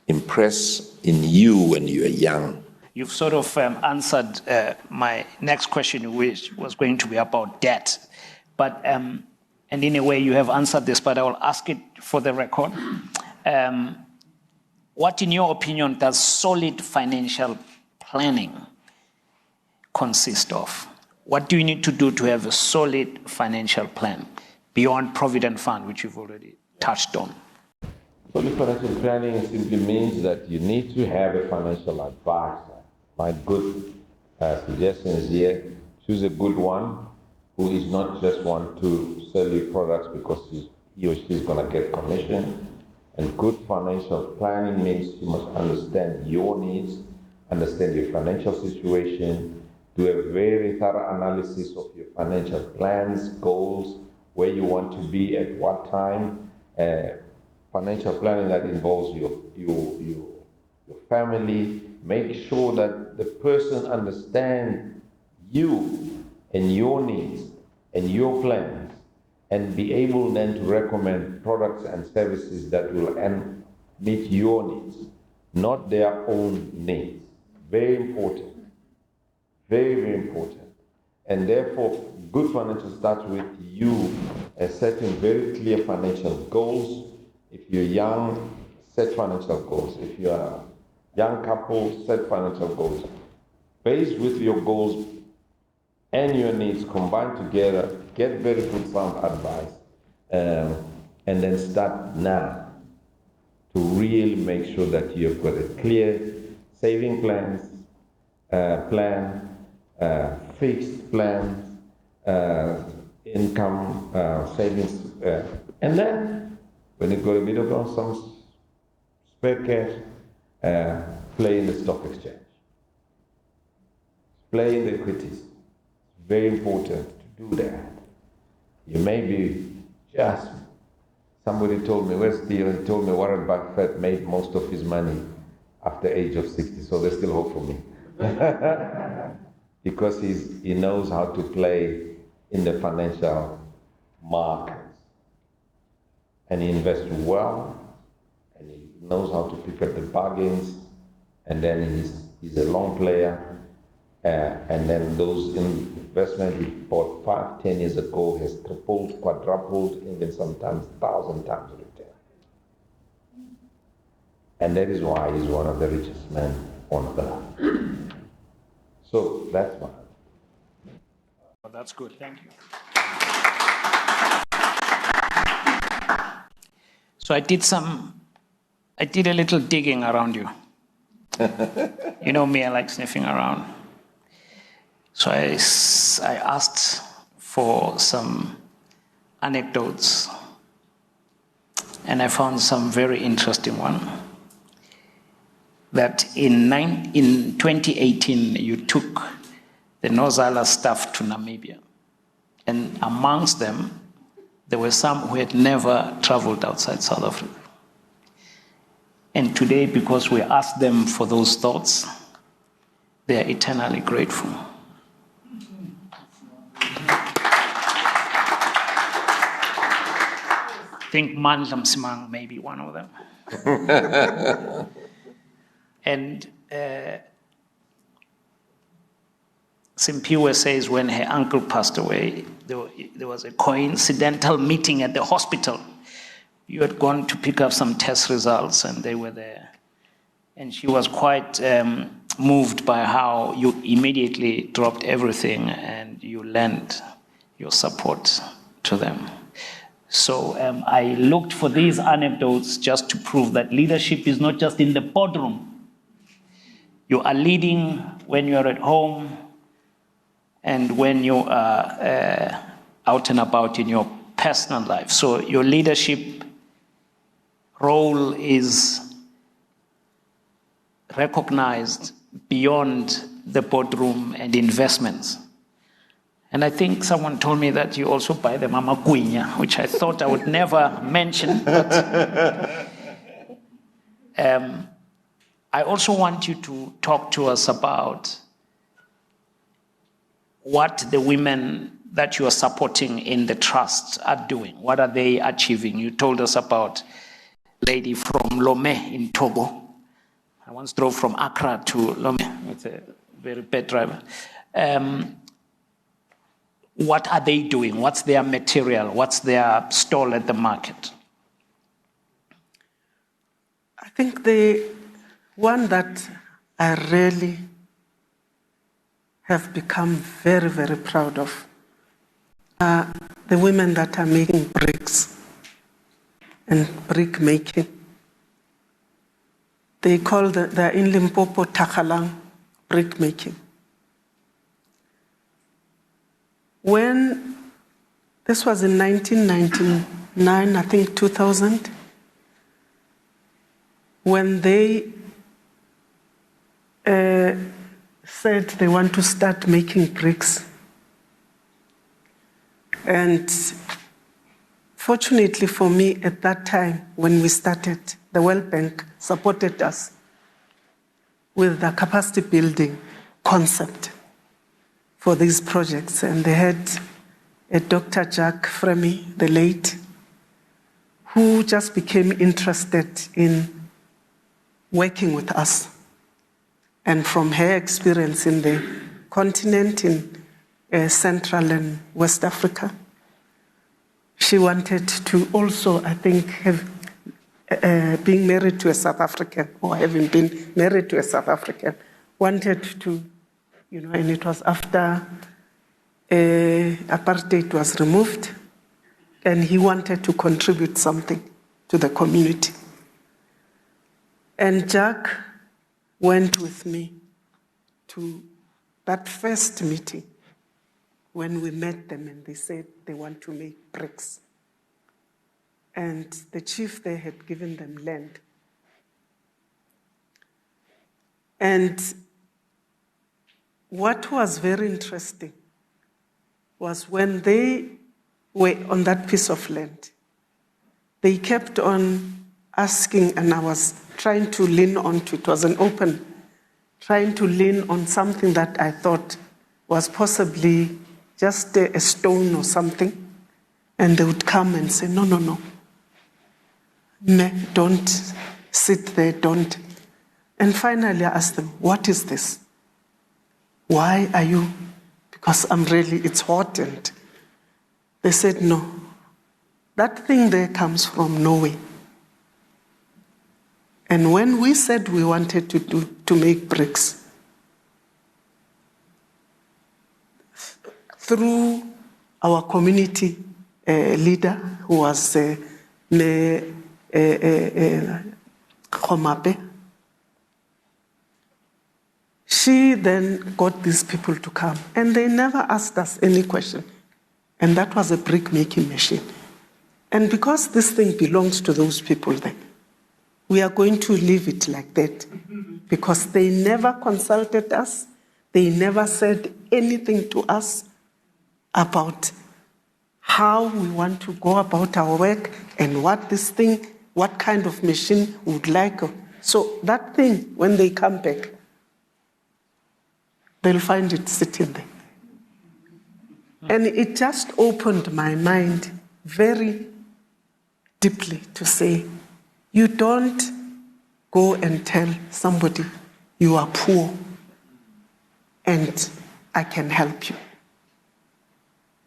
S4: impress in you when you are young.
S3: You've sort of answered my next question, which was going to be about debt. But, and in a way you have answered this, but I will ask it for the record. What, in your opinion, does solid financial planning consist of? What do you need to do to have a solid financial plan beyond Provident Fund, which you've already touched on?
S4: Solid financial planning simply means that you need to have a financial advisor. My good suggestion is here, choose a good one who is not just one to sell you products because he or she is going to get commission. And good financial planning means you must understand your needs, understand your financial situation, do a very thorough analysis of your financial plans, goals, where you want to be at what time. Financial planning that involves your family. Make sure that the person understands you and your needs and your plans, and be able then to recommend products and services that will meet your needs, not their own needs. Very important. Very, very important. And therefore, good financial starts with you setting very clear financial goals. If you're young, set financial goals. If you're a young couple, set financial goals. Based with your goals and your needs combined together, get very good sound advice, and then start now to really make sure that you've got a clear saving plan, fixed plans, income savings, and then when you got a bit of some spare cash, play in the stock exchange, play in the equities. Very important to do that. You may be just, somebody told me, where's Theo? He told me Warren Buffett made most of his money after age of 60, so there's still hope for me. because he knows how to play in the financial markets. And he invests well, and he knows how to pick up the bargains, and then he's a long player, and then those investments he bought 5-10 years ago has tripled, quadrupled, even sometimes 1,000 times return. And that is why he's one of the richest men on earth. So that's why.
S3: Oh, that's good, thank you. So I did a little digging around you. You know me, I like sniffing around. So I asked for some anecdotes, and I found some very interesting one. That in 2018, you took the Nozala staff to Namibia. And amongst them, there were some who had never traveled outside South Africa. And today, because we asked them for those thoughts, they are eternally grateful. I think Mandla Msimang may be one of them. And Simpiwe says when her uncle passed away, there was a coincidental meeting at the hospital. You had gone to pick up some test results, and they were there. And she was quite moved by how you immediately dropped everything and you lent your support to them. So I looked for these anecdotes just to prove that leadership is not just in the boardroom. You are leading when you're at home and when you are out and about in your personal life. So your leadership role is recognized beyond the boardroom and investments. And I think someone told me that you also buy the Mama Guinya, which I thought I would never mention. But I also want you to talk to us about what the women that you are supporting in the trust are doing. What are they achieving? You told us about a lady from Lome in Togo. I once drove from Accra to Lome. It's a very bad driver. What are they doing? What's their material? What's their stall at the market?
S5: I think the one that I really have become very, very proud of are the women that are making bricks and brick making. They call they're in Limpopo Takalang brick making. When this was in 1999, I think 2000, when they said they want to start making bricks. And fortunately for me, at that time, when we started, the World Bank supported us with the capacity building concept for these projects. And they had a Dr. Jack Fremy, the late, who just became interested in working with us. And from her experience in the continent, in Central and West Africa, she wanted to also, I think, have being married to a South African, or having been married to a South African, wanted to, and it was after apartheid was removed, and he wanted to contribute something to the community. And Jack went with me to that first meeting when we met them and they said they want to make bricks. And the chief there had given them land. And what was very interesting was when they were on that piece of land, they kept on asking, and I was trying to lean onto, it was an open, trying to lean on something that I thought was possibly just a stone or something, and they would come and say, no, no, no. No, don't sit there, don't. And finally I asked them, what is this? Why are you? Because it's hot. And they said, no, that thing there comes from Norway. And when we said we wanted to make bricks, through our community leader, who was Khomape, she then got these people to come, and they never asked us any question. And that was a brick-making machine. And because this thing belongs to those people then, we are going to leave it like that, because they never consulted us, they never said anything to us about how we want to go about our work and what kind of machine we would like. So that thing, when they come back, they'll find it sitting there. And it just opened my mind very deeply to say, you don't go and tell somebody you are poor and I can help you.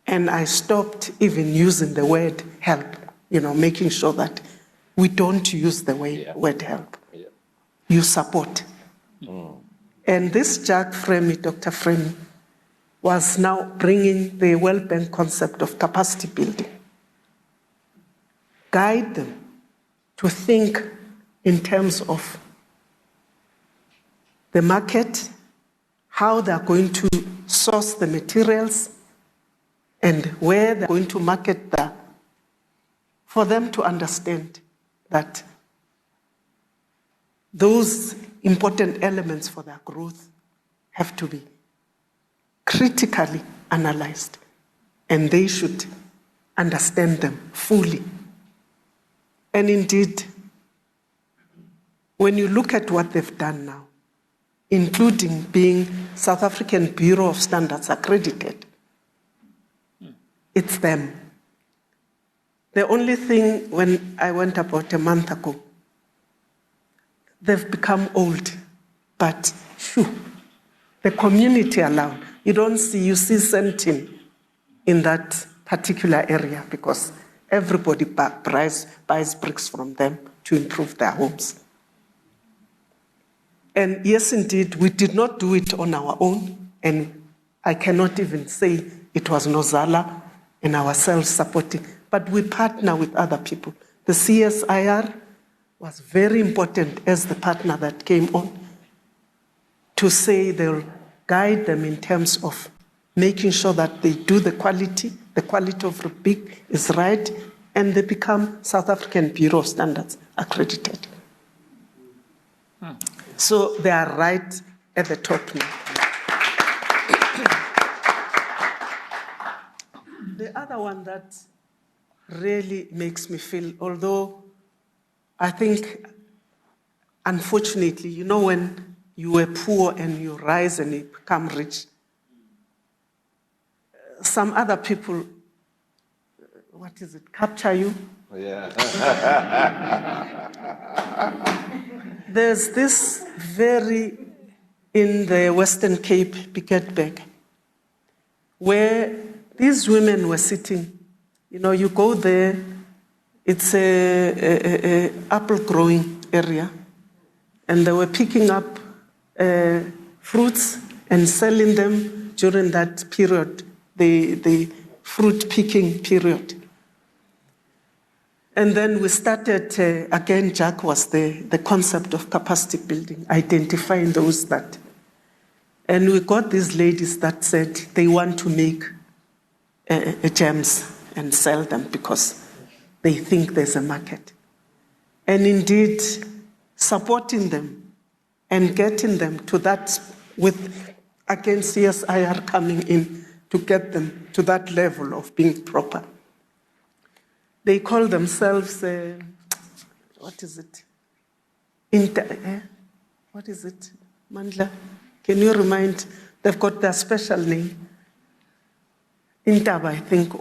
S5: And I stopped even using the word help, making sure that we don't use the word help. Yeah. You support. And this Jack Fremy, Dr. Fremy, was now bringing the World Bank concept of capacity building. Guide them to think in terms of the market, how they're going to source the materials, and where they're going to market that, for them to understand that those important elements for their growth have to be critically analyzed, and they should understand them fully. And indeed, when you look at what they've done now, including being South African Bureau of Standards accredited, it's them. The only thing, when I went about a month ago, they've become old, but the community allowed. You see something in that particular area because everybody buys bricks from them to improve their homes. And yes, indeed, we did not do it on our own, and I cannot even say it was Nozala and ourselves supporting, but we partner with other people. The CSIR was very important as the partner that came on to say they'll guide them in terms of making sure that they do the quality of the brick is right, and they become South African Bureau of Standards accredited. So they are right at the top now. The other one that really makes me feel, although I think, unfortunately, when you were poor and you rise and you become rich, some other people, capture you?
S4: Yeah.
S5: There's this in the Western Cape, Piketberg, where these women were sitting. You go there, it's a apple growing area, and they were picking up fruits and selling them during that period, the fruit picking period. And then we started, again, Jack was the concept of capacity building, identifying those that. And we got these ladies that said they want to make gems and sell them because they think there's a market. And indeed, supporting them and getting them to that, with, again, CSIR coming in to get them to that level of being proper. They call themselves, what is it, Mandla? Can you remind They've got their special name, Intaba, I think,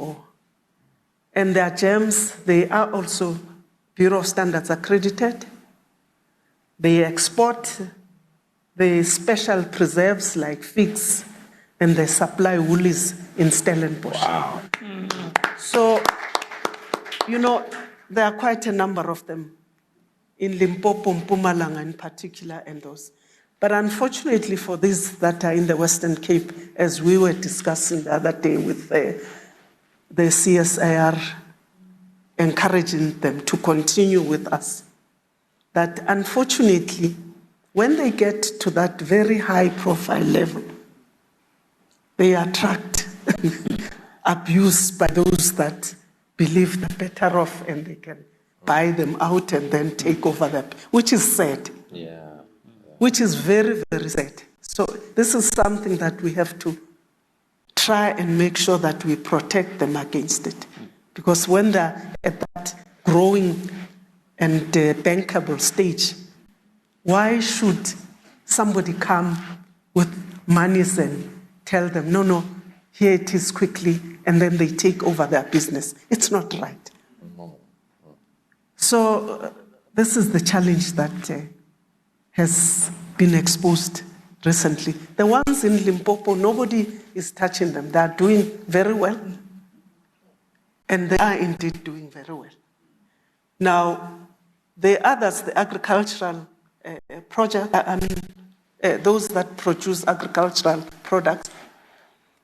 S5: and their gems, they are also Bureau of Standards accredited. They export the special preserves like figs, and they supply woolies in Stellenbosch.
S4: Wow.
S5: So, there are quite a number of them in Limpopo, Mpumalanga in particular, and those. But unfortunately for these that are in the Western Cape, as we were discussing the other day with the CSIR, encouraging them to continue with us, that unfortunately, when they get to that very high profile level, they attract abuse by those that believe they're better off and they can buy them out and then take over them, which is sad.
S4: Yeah.
S5: Which is very, very sad. So this is something that we have to try and make sure that we protect them against it. Because when they're at that growing and bankable stage, why should somebody come with monies and tell them, no, here it is quickly, and then they take over their business? It's not right. So this is the challenge that has been exposed recently. The ones in Limpopo, nobody is touching them. They are doing very well. And they are indeed doing very well. Now, the others, the agricultural those that produce agricultural products,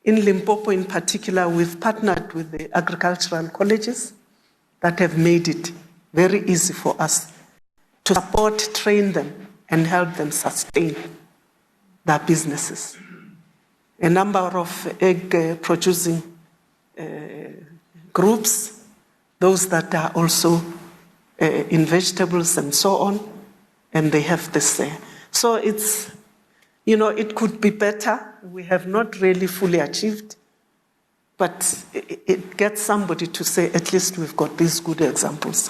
S5: in Limpopo in particular, we've partnered with the agricultural colleges that have made it very easy for us to support, train them, and help them sustain their businesses. A number of egg-producing groups, those that are also in vegetables and so on, and they have this. So it's, it could be better. We have not really fully achieved, but it gets somebody to say, at least we've got these good examples.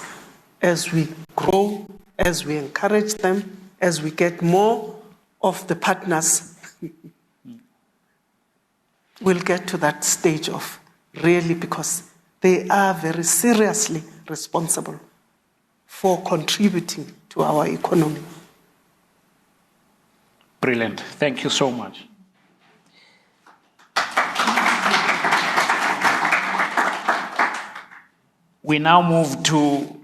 S5: As we grow, as we encourage them, as we get more of the partners, we'll get to that stage of really, because they are very seriously responsible for contributing to our economy.
S3: Brilliant. Thank you so much. We now move to,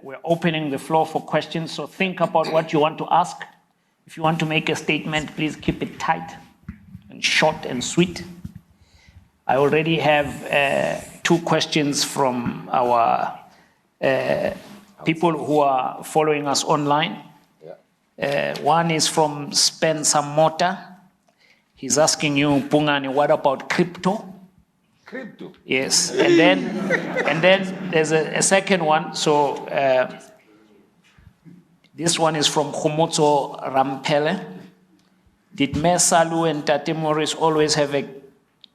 S3: we're opening the floor for questions, so think about what you want to ask. If you want to make a statement, please keep it tight and short and sweet. I already have 2 questions from our people who are following us online. One is from Spencer Mota. He's asking you, Pungani, what about crypto?
S4: Crypto?
S3: Yes, and then there's a second one. So this one is from Khomotso Rampele. Did Mesalu and Tate Morris always have a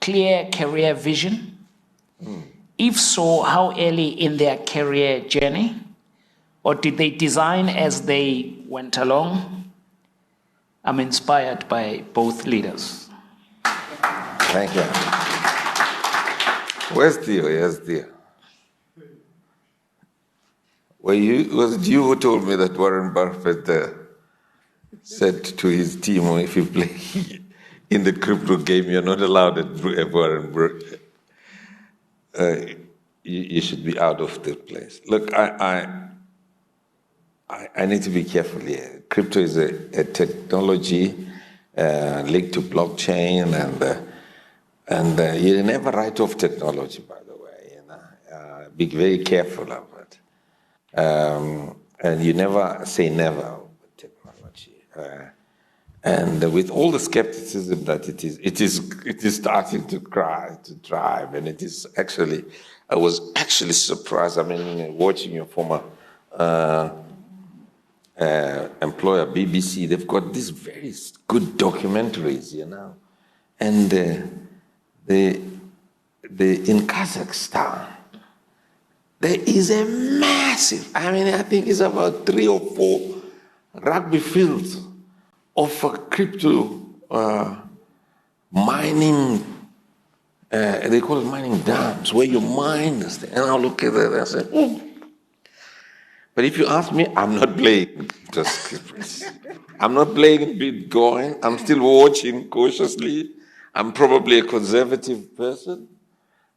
S3: clear career vision? If so, how early in their career journey? Or did they design as they went along? I'm inspired by both leaders.
S4: Thank you. Where's Theo? Yes, Theo. Was it you who told me that Warren Buffett said to his team, if you play in the crypto game, you're not allowed at Warren Buffett. You should be out of the place. Look, I need to be careful here. Crypto is a technology linked to blockchain, and you never write off technology, by the way. Be very careful of it. And you never say never with technology. And with all the skepticism that it is starting to drive, and it is actually, I was actually surprised. I mean, watching your former employer, BBC, they've got these very good documentaries, and in Kazakhstan, there is a massive, I think it's about 3 or 4 rugby fields of crypto mining, they call it mining dams, where you mine this thing. And I'll look at it and I say, oh. But if you ask me, I'm not playing. I'm not playing Bitcoin. I'm still watching cautiously. I'm probably a conservative person,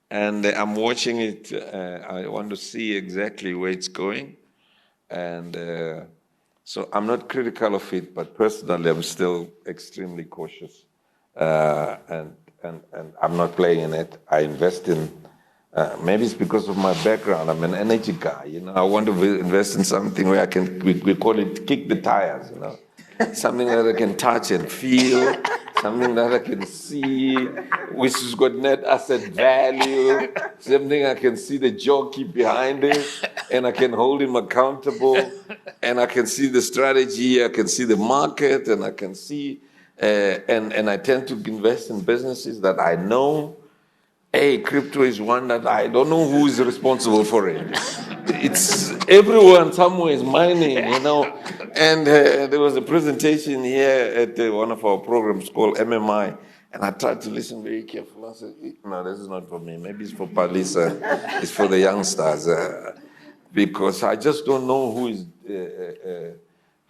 S4: and I'm watching it. I want to see exactly where it's going. And so I'm not critical of it, but personally, I'm still extremely cautious. And I'm not playing in it. I invest in, maybe it's because of my background. I'm an energy guy, you know. I want to invest in something where I can, we call it kick the tires, you know. Something that I can touch and feel, something that I can see, which has got net asset value, something I can see the jockey behind it, and I can hold him accountable, and I can see the strategy, I can see the market, and I can see, and I tend to invest in businesses that I know. Hey, crypto is one that I don't know who is responsible for it. It's everyone somewhere is mining, you know. And there was a presentation here at one of our programs called MMI, and I tried to listen very carefully. I said, no, this is not for me. Maybe it's for Palisa. It's for the youngsters. Because I just don't know who is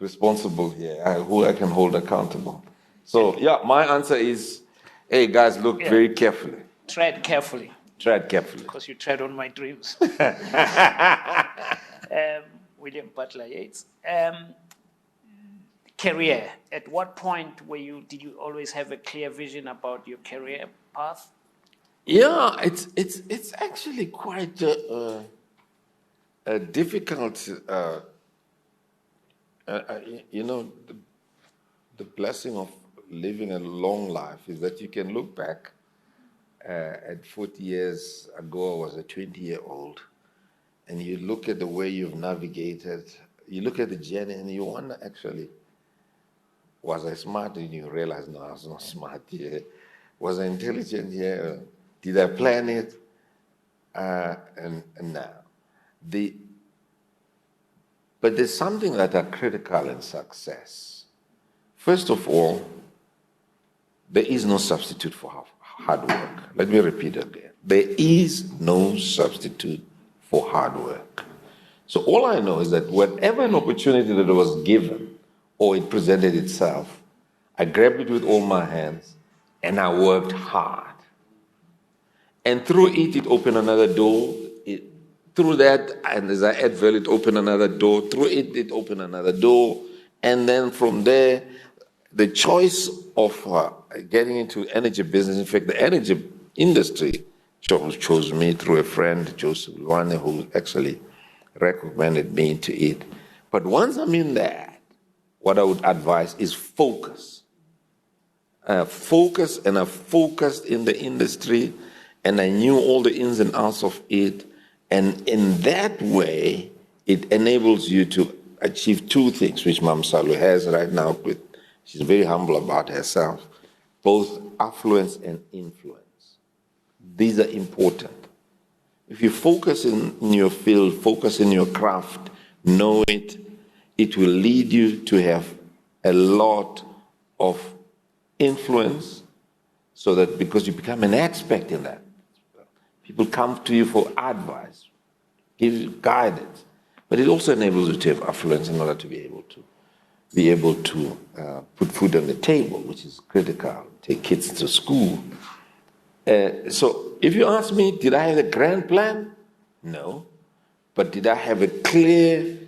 S4: responsible here, who I can hold accountable. So, yeah, my answer is, hey, guys, look very carefully.
S3: Tread carefully.
S4: Tread carefully.
S3: Because you tread on my dreams. William Butler Yeats. Career. At what point did you always have a clear vision about your career path?
S4: Yeah, it's actually quite difficult. You know, the blessing of living a long life is that you can look back. At 40 years ago, I was a 20-year-old, and you look at the way you've navigated, you look at the journey, and you wonder, actually, was I smart? And you realize, no, I was not smart here. Was I intelligent here? Did I plan it? And now. But there's something that are critical in success. First of all, there is no substitute for hard work. Let me repeat again. There is no substitute for hard work. So all I know is that whatever an opportunity that was given or it presented itself, I grabbed it with all my hands and I worked hard. And through it, it opened another door. Through that, and as I add value, it opened another door. Through it, it opened another door. And then from there, the choice of getting into energy business, in fact, the energy industry chose me through a friend, Joseph Luane, who actually recommended me into it. But once I'm in that, what I would advise is focus. Focus, and I focused in the industry, and I knew all the ins and outs of it. And in that way, it enables you to achieve two things, which Mam Salu has right now. She's very humble about herself, both affluence and influence. These are important. If you focus in your field, focus in your craft, know it, it will lead you to have a lot of influence, so that because you become an expert in that, people come to you for advice, give you guidance, but it also enables you to have affluence in order to be able to put food on the table, which is critical, take kids to school. So if you ask me, did I have a grand plan? No. But did I have a clear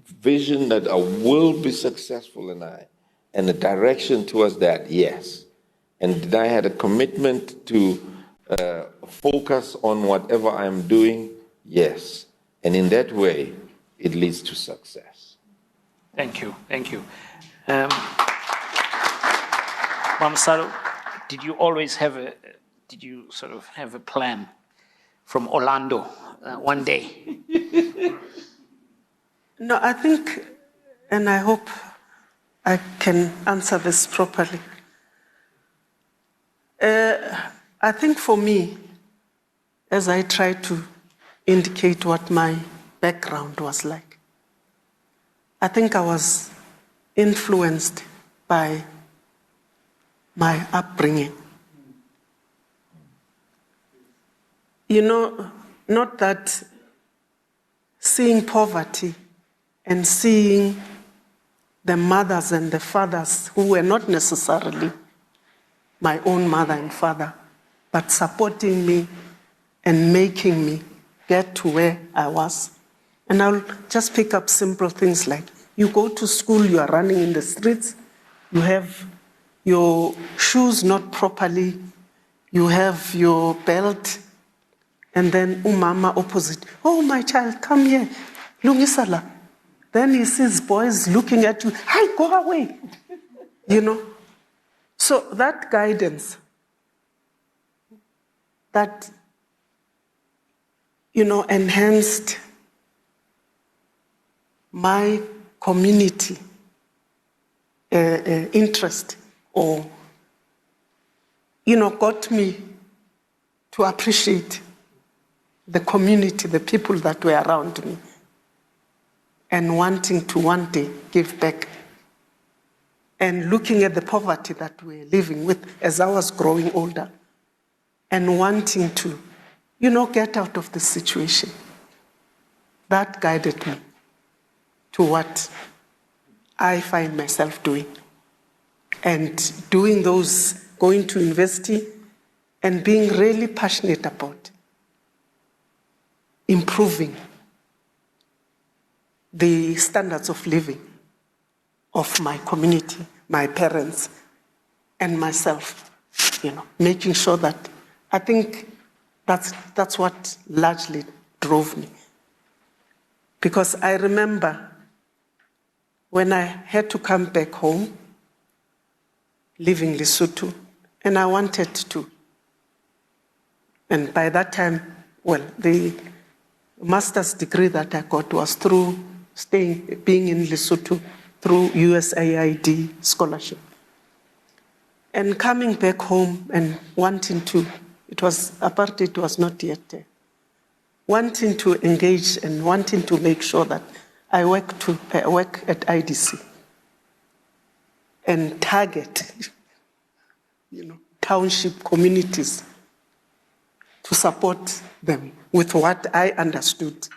S4: vision that I will be successful and a direction towards that? Yes. And did I have a commitment to focus on whatever I'm doing? Yes. And in that way, it leads to success.
S3: Thank you. Thank you. Mamsaro, did you always have a plan from Orlando one day?
S5: No, I think, and I hope I can answer this properly. I think for me, as I try to indicate what my background was like, I think I was influenced by my upbringing. you know, not that seeing poverty and seeing the mothers and the fathers who were not necessarily my own mother and father, but supporting me and making me get to where I was. And I'll just pick up simple things like, you go to school, you are running in the streets, you have your shoes not properly, you have your belt, and then umama opposite, oh my child, come here, lungisala. Then he sees boys looking at you, hey, go away, you know. So that guidance, that, you know, enhanced my community interest, or, you know, got me to appreciate the community, the people that were around me, and wanting to one day give back, and looking at the poverty that we're living with as I was growing older, and wanting to, you know, get out of the situation. That guided me to what I find myself doing. And doing those, going to university and being really passionate about improving the standards of living of my community, my parents, and myself, you know, making sure that, I think that's what largely drove me. Because I remember when I had to come back home, leaving Lesotho, and I wanted to. And by that time, well, the master's degree that I got was through being in Lesotho through USAID scholarship. And coming back home and wanting to, apartheid was not yet there, wanting to engage and wanting to make sure that I work at IDC and target, you know, township communities to support them with what I understood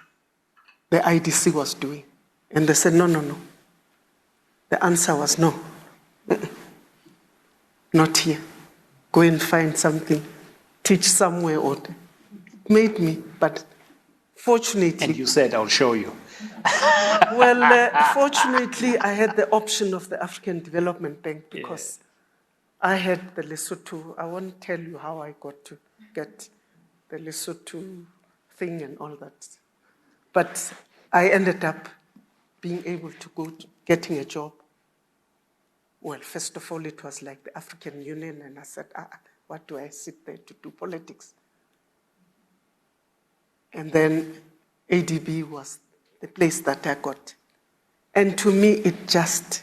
S5: the IDC was doing. And they said, no, no, no. The answer was no. Not here. Go and find something, teach somewhere. Or it made me, but fortunately.
S3: And you said, I'll show you.
S5: Well, fortunately, I had the option of the African Development Bank because I had the Lesotho. I won't tell you how I got to get the Lesotho thing and all that. But I ended up being able to go to getting a job. Well, first of all, it was like the African Union, and I said, what do I sit there to do politics? And then ADB was the place that I got. And to me, it just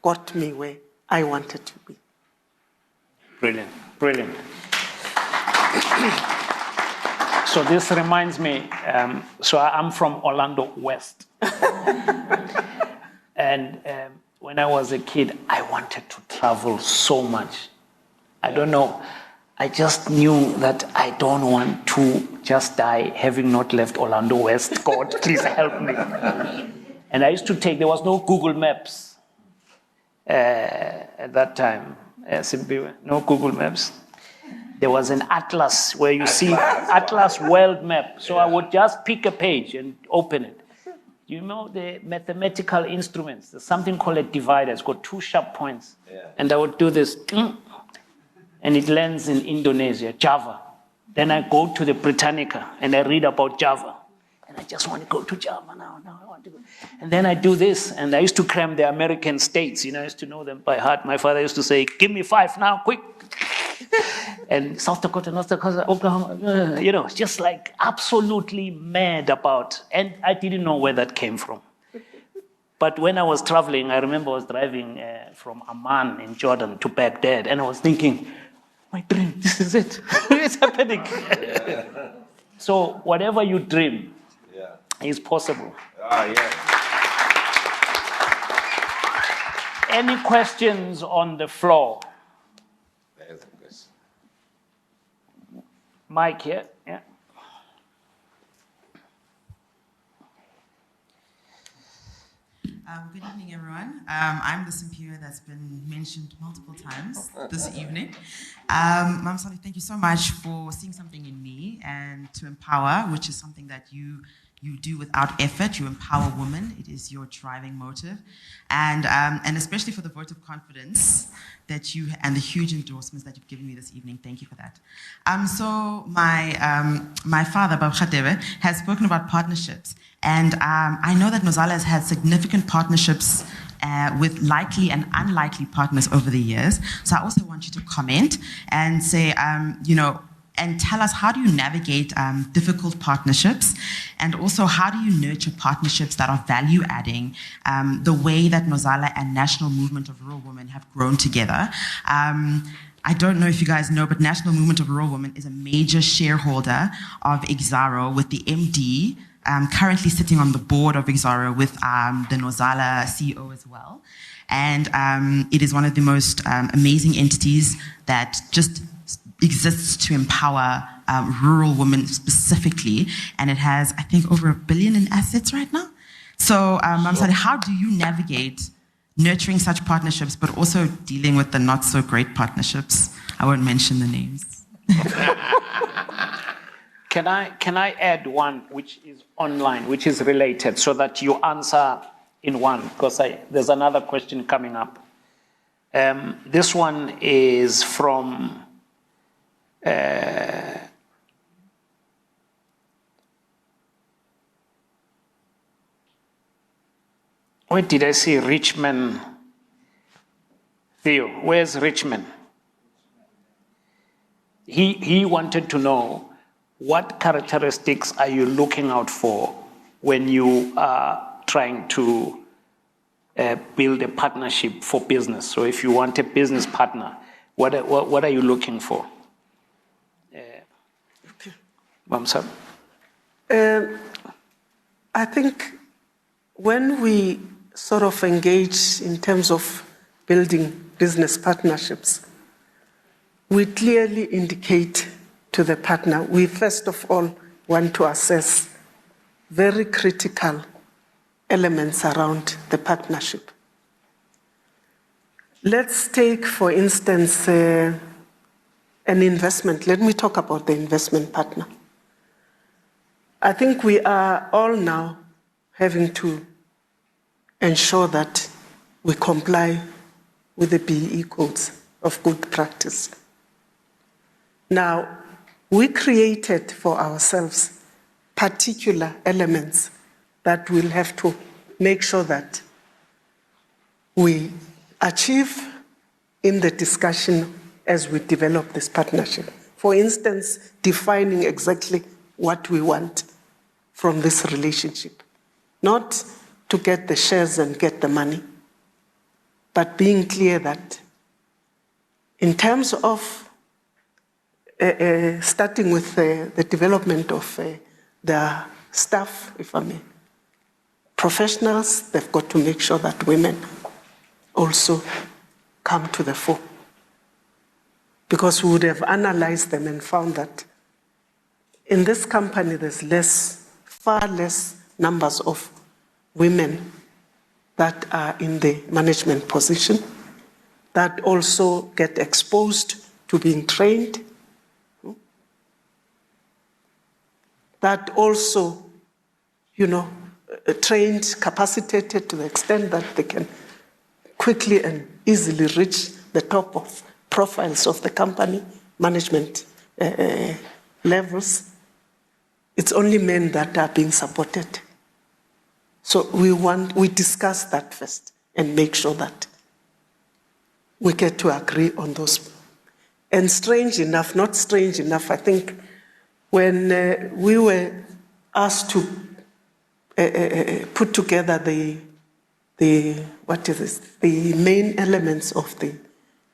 S5: got me where I wanted to be.
S3: Brilliant, brilliant. So this reminds me, so I'm from Orlando West. And when I was a kid, I wanted to travel so much. I don't know. I just knew that I don't want to just die having not left Orlando West. God, please help me. And I used to there was no Google Maps at that time. No Google Maps. There was an atlas where you see Atlas World Map. So I would just pick a page and open it. You know the mathematical instruments, there's something called a divider. It's got two sharp points. Yeah. And I would do this, and it lands in Indonesia, Java. Then I go to the Britannica and I read about Java. And I just want to go to Java now. I want to go. And then I do this, and I used to cram the American states. You know, I used to know them by heart. My father used to say, give me 5 now, quick. And South Dakota, North Dakota, Oklahoma, you know, just like absolutely mad about. And I didn't know where that came from. But when I was traveling, I remember I was driving from Amman in Jordan to Baghdad, and I was thinking, my dream, this is it. It's happening. So whatever you dream is possible. Any questions on the floor?
S4: There's a question.
S3: Mike here, yeah.
S6: Good evening, everyone. I'm the Simpiwe that's been mentioned multiple times this evening. Mam Sali, thank you so much for seeing something in me and to empower, which is something that you do without effort. You empower women. It is your driving motive. And especially for the vote of confidence that you, and the huge endorsements that you've given me this evening. Thank you for that. So my father, Baba Khatebe, has spoken about partnerships. And I know that Nozala has had significant partnerships with likely and unlikely partners over the years. So I also want you to comment and say, and tell us, how do you navigate difficult partnerships? And also, how do you nurture partnerships that are value-adding, the way that Nozala and National Movement of Rural Women have grown together? I don't know if you guys know, but National Movement of Rural Women is a major shareholder of Exaro, with the MD currently sitting on the board of Exaro with the Nozala CEO as well. And it is one of the most amazing entities that just exists to empower rural women specifically, and it has, I think, over $1 billion in assets right now. So, Mamsali, how do you navigate nurturing such partnerships, but also dealing with the not so great partnerships? I won't mention the names.
S3: Can I add one which is online, which is related, so that you answer in one? Because there's another question coming up. This one is from where did I see Richmond? Theo, where's Richmond? He wanted to know, what characteristics are you looking out for when you are trying to build a partnership for business? So if you want a business partner, what are you looking for? Mamsa?
S5: I think when we sort of engage in terms of building business partnerships, we clearly indicate to the partner, we first of all want to assess very critical elements around the partnership. Let's take, for instance, an investment. Let me talk about the investment partner. I think we are all now having to ensure that we comply with the BEE codes of good practice. Now, we created for ourselves particular elements that we'll have to make sure that we achieve in the discussion as we develop this partnership. For instance, defining exactly what we want from this relationship. Not to get the shares and get the money, but being clear that in terms of starting with the development of the staff, if I may, professionals, they've got to make sure that women also come to the fore. Because we would have analyzed them and found that in this company, there's far less numbers of women that are in the management position, that also get exposed to being trained, that also, trained, capacitated to the extent that they can quickly and easily reach the top of profiles of the company, management levels. It's only men that are being supported. So we discuss that first and make sure that we get to agree on those. And strange enough, not strange enough, I think when we were asked to put together the main elements of the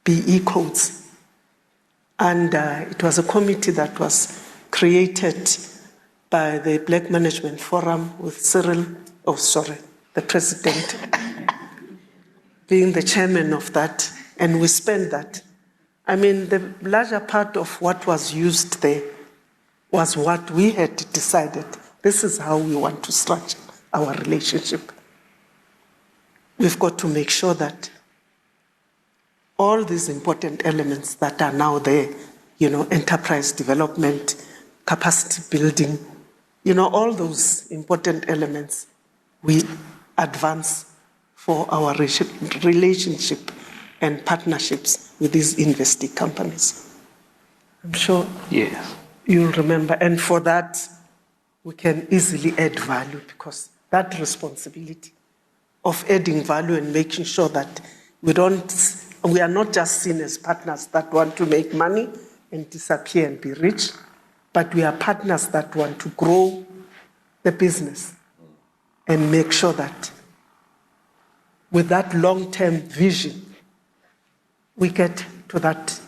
S5: BE codes, and it was a committee that was created by the Black Management Forum with Cyril, the president, being the chairman of that, and we spent that. I mean, the larger part of what was used there was what we had decided. This is how we want to structure our relationship. we've got to make sure that all these important elements that are now there, enterprise development, capacity building, all those important elements, we advance for our relationship and partnerships with these investee companies. I'm sure you'll remember. And for that, we can easily add value, because that responsibility of adding value and making sure that we are not just seen as partners that want to make money and disappear and be rich, but we are partners that want to grow the business and make sure that with that long-term vision, we get to that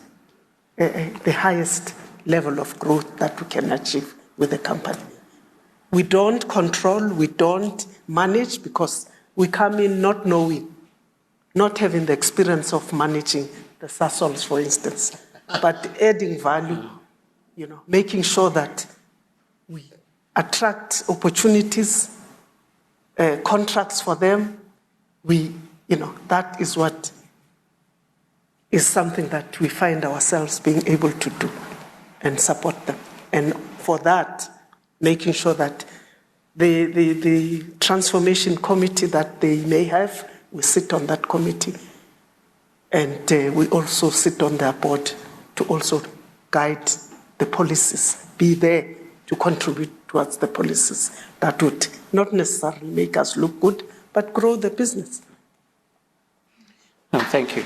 S5: the highest level of growth that we can achieve with the company. We don't control, we don't manage, because we come in not knowing, not having the experience of managing the Sasols, for instance, but adding value, making sure that we attract opportunities, contracts for them. That is what is something that we find ourselves being able to do and support them. And for that, making sure that the transformation committee that they may have, we sit on that committee. And we also sit on their board to also guide the policies, be there to contribute towards the policies that would not necessarily make us look good, but grow the business.
S3: No, thank you.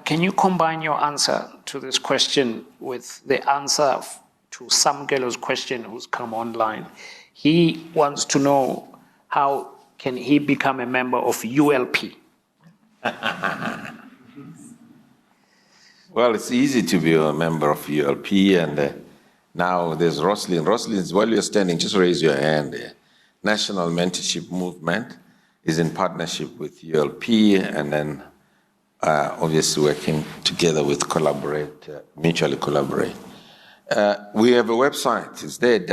S3: Can you combine your answer to this question with the answer to Samgelo's question who's come online? He wants to know, how can he become a member of ULP?
S4: Well, it's easy to be a member of ULP, and now there's Roslyn. Roslyn, while you're standing, just raise your hand. National Mentorship Movement is in partnership with ULP, and then obviously working together with mutually collaborate. We have a website. It's there,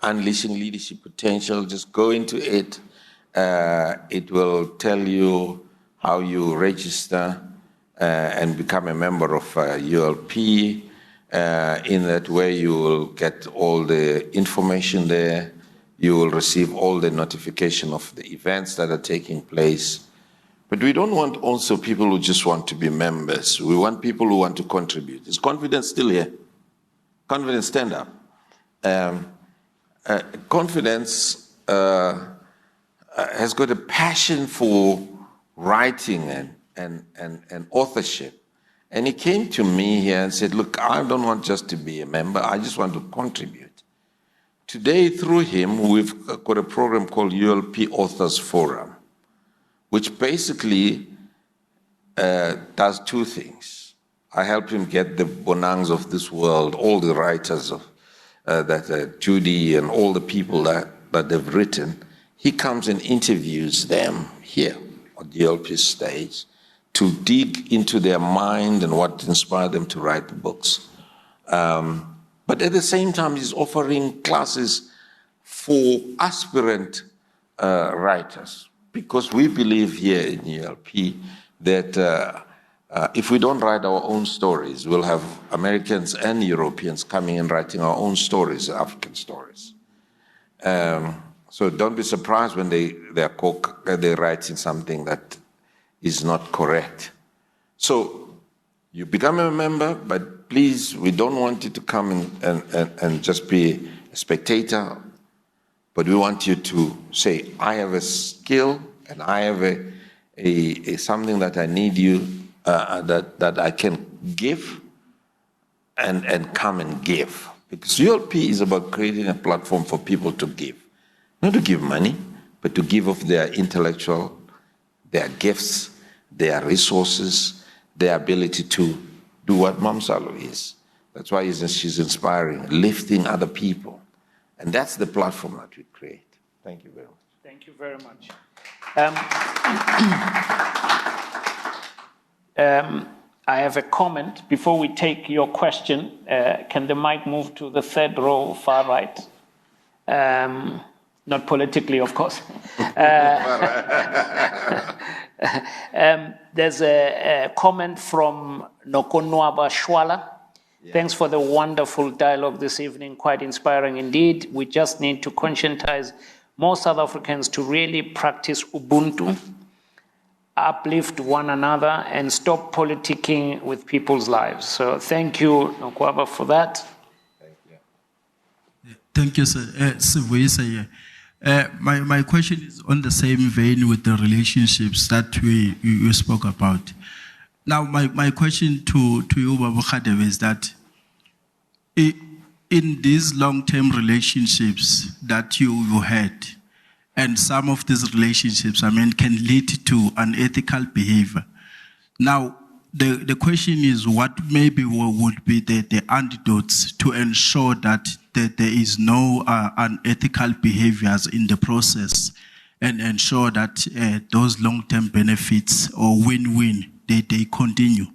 S4: Unleashing Leadership Potential. Just go into it. It will tell you how you register and become a member of ULP. In that way, you will get all the information there. You will receive all the notification of the events that are taking place. But we don't want also people who just want to be members. We want people who want to contribute. Is Confidence still here? Confidence, stand up. Confidence has got a passion for writing and authorship. And he came to me here and said, look, I don't want just to be a member, I just want to contribute. Today, through him, we've got a program called ULP Authors Forum, which basically does two things. I help him get the Bonangs of this world, all the writers of Judy and all the people that they've written. He comes and interviews them here on the ULP stage to dig into their mind and what inspired them to write the books. But at the same time, he's offering classes for aspirant writers, because we believe here in ULP that if we don't write our own stories, we'll have Americans and Europeans coming and writing our own stories, African stories. So don't be surprised when they're writing something that is not correct. So you become a member, but please, we don't want you to come and just be a spectator, but we want you to say, I have a skill and I have a something that I need you, that I can give and come and give. Because ULP is about creating a platform for people to give. Not to give money, but to give of their intellectual, their gifts, their resources, their ability to do what Mamsalo is. That's why she's inspiring, lifting other people. And that's the platform that we create. Thank you very much.
S3: Thank you very much. I have a comment before we take your question. Can the mic move to the third row, far right? not politically, of course. There's a comment from Nokonwaba Shwala. Thanks for the wonderful dialogue this evening, quite inspiring indeed. We just need to conscientize more South Africans to really practice Ubuntu, uplift one another, and stop politicking with people's lives. So thank you, Nokwaba, for that.
S7: Thank you, sir. Sivuisa, my question is on the same vein with the relationships that you spoke about. Now, my question to you, Babu Khadev, is that in these long-term relationships that you had, and some of these relationships, can lead to unethical behavior. Now, the question is, what maybe would be the antidotes to ensure that there is no unethical behaviors in the process, and ensure that those long-term benefits or win-win, they continue?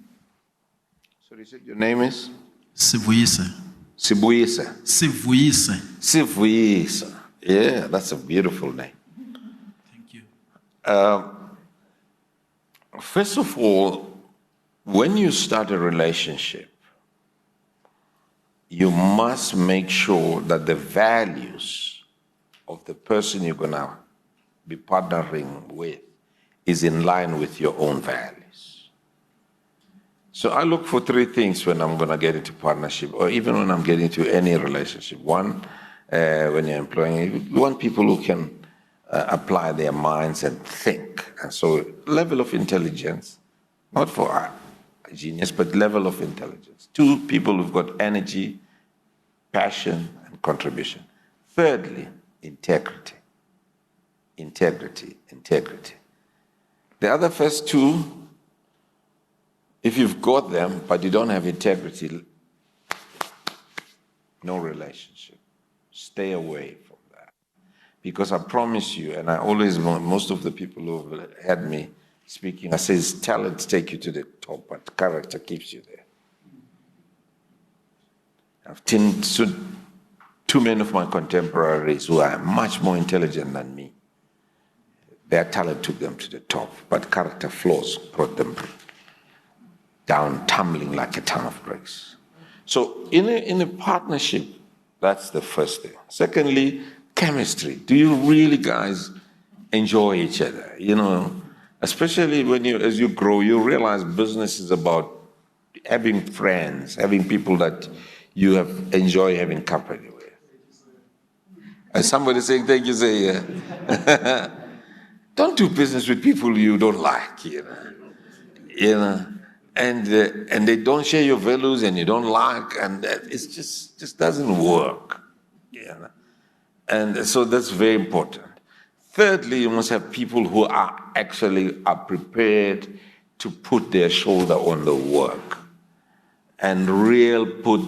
S4: So you said your name is?
S7: Sivuisa.
S4: Sibuisa.
S7: Sivuisa.
S4: Sivuisa. Yeah, that's a beautiful name.
S7: Thank you.
S4: First of all, when you start a relationship, you must make sure that the values of the person you're going to be partnering with is in line with your own values. So I look for three things when I'm going to get into partnership, or even when I'm getting into any relationship. One, when you're employing, you want people who can apply their minds and think. And so level of intelligence, not for genius, but level of intelligence. Two, people who've got energy, passion, and contribution. Thirdly, integrity. Integrity. The other first two, if you've got them, but you don't have integrity, no relationship. Stay away from that. Because I promise you, and I always, most of the people who have had me speaking, I say, talent take you to the top, but character keeps you there. I've seen too many of my contemporaries who are much more intelligent than me. Their talent took them to the top, but character flaws brought them down, tumbling like a ton of bricks. So in a partnership, that's the first thing. Secondly, chemistry. Do you really guys enjoy each other? Especially as you grow, you realize business is about having friends, having people that you enjoy having company with. And somebody saying, thank you, say, yeah. Don't do business with people you don't like, and they don't share your values and you don't like, and it just doesn't work, And so that's very important. Thirdly, you must have people who are prepared to put their shoulder on the work and put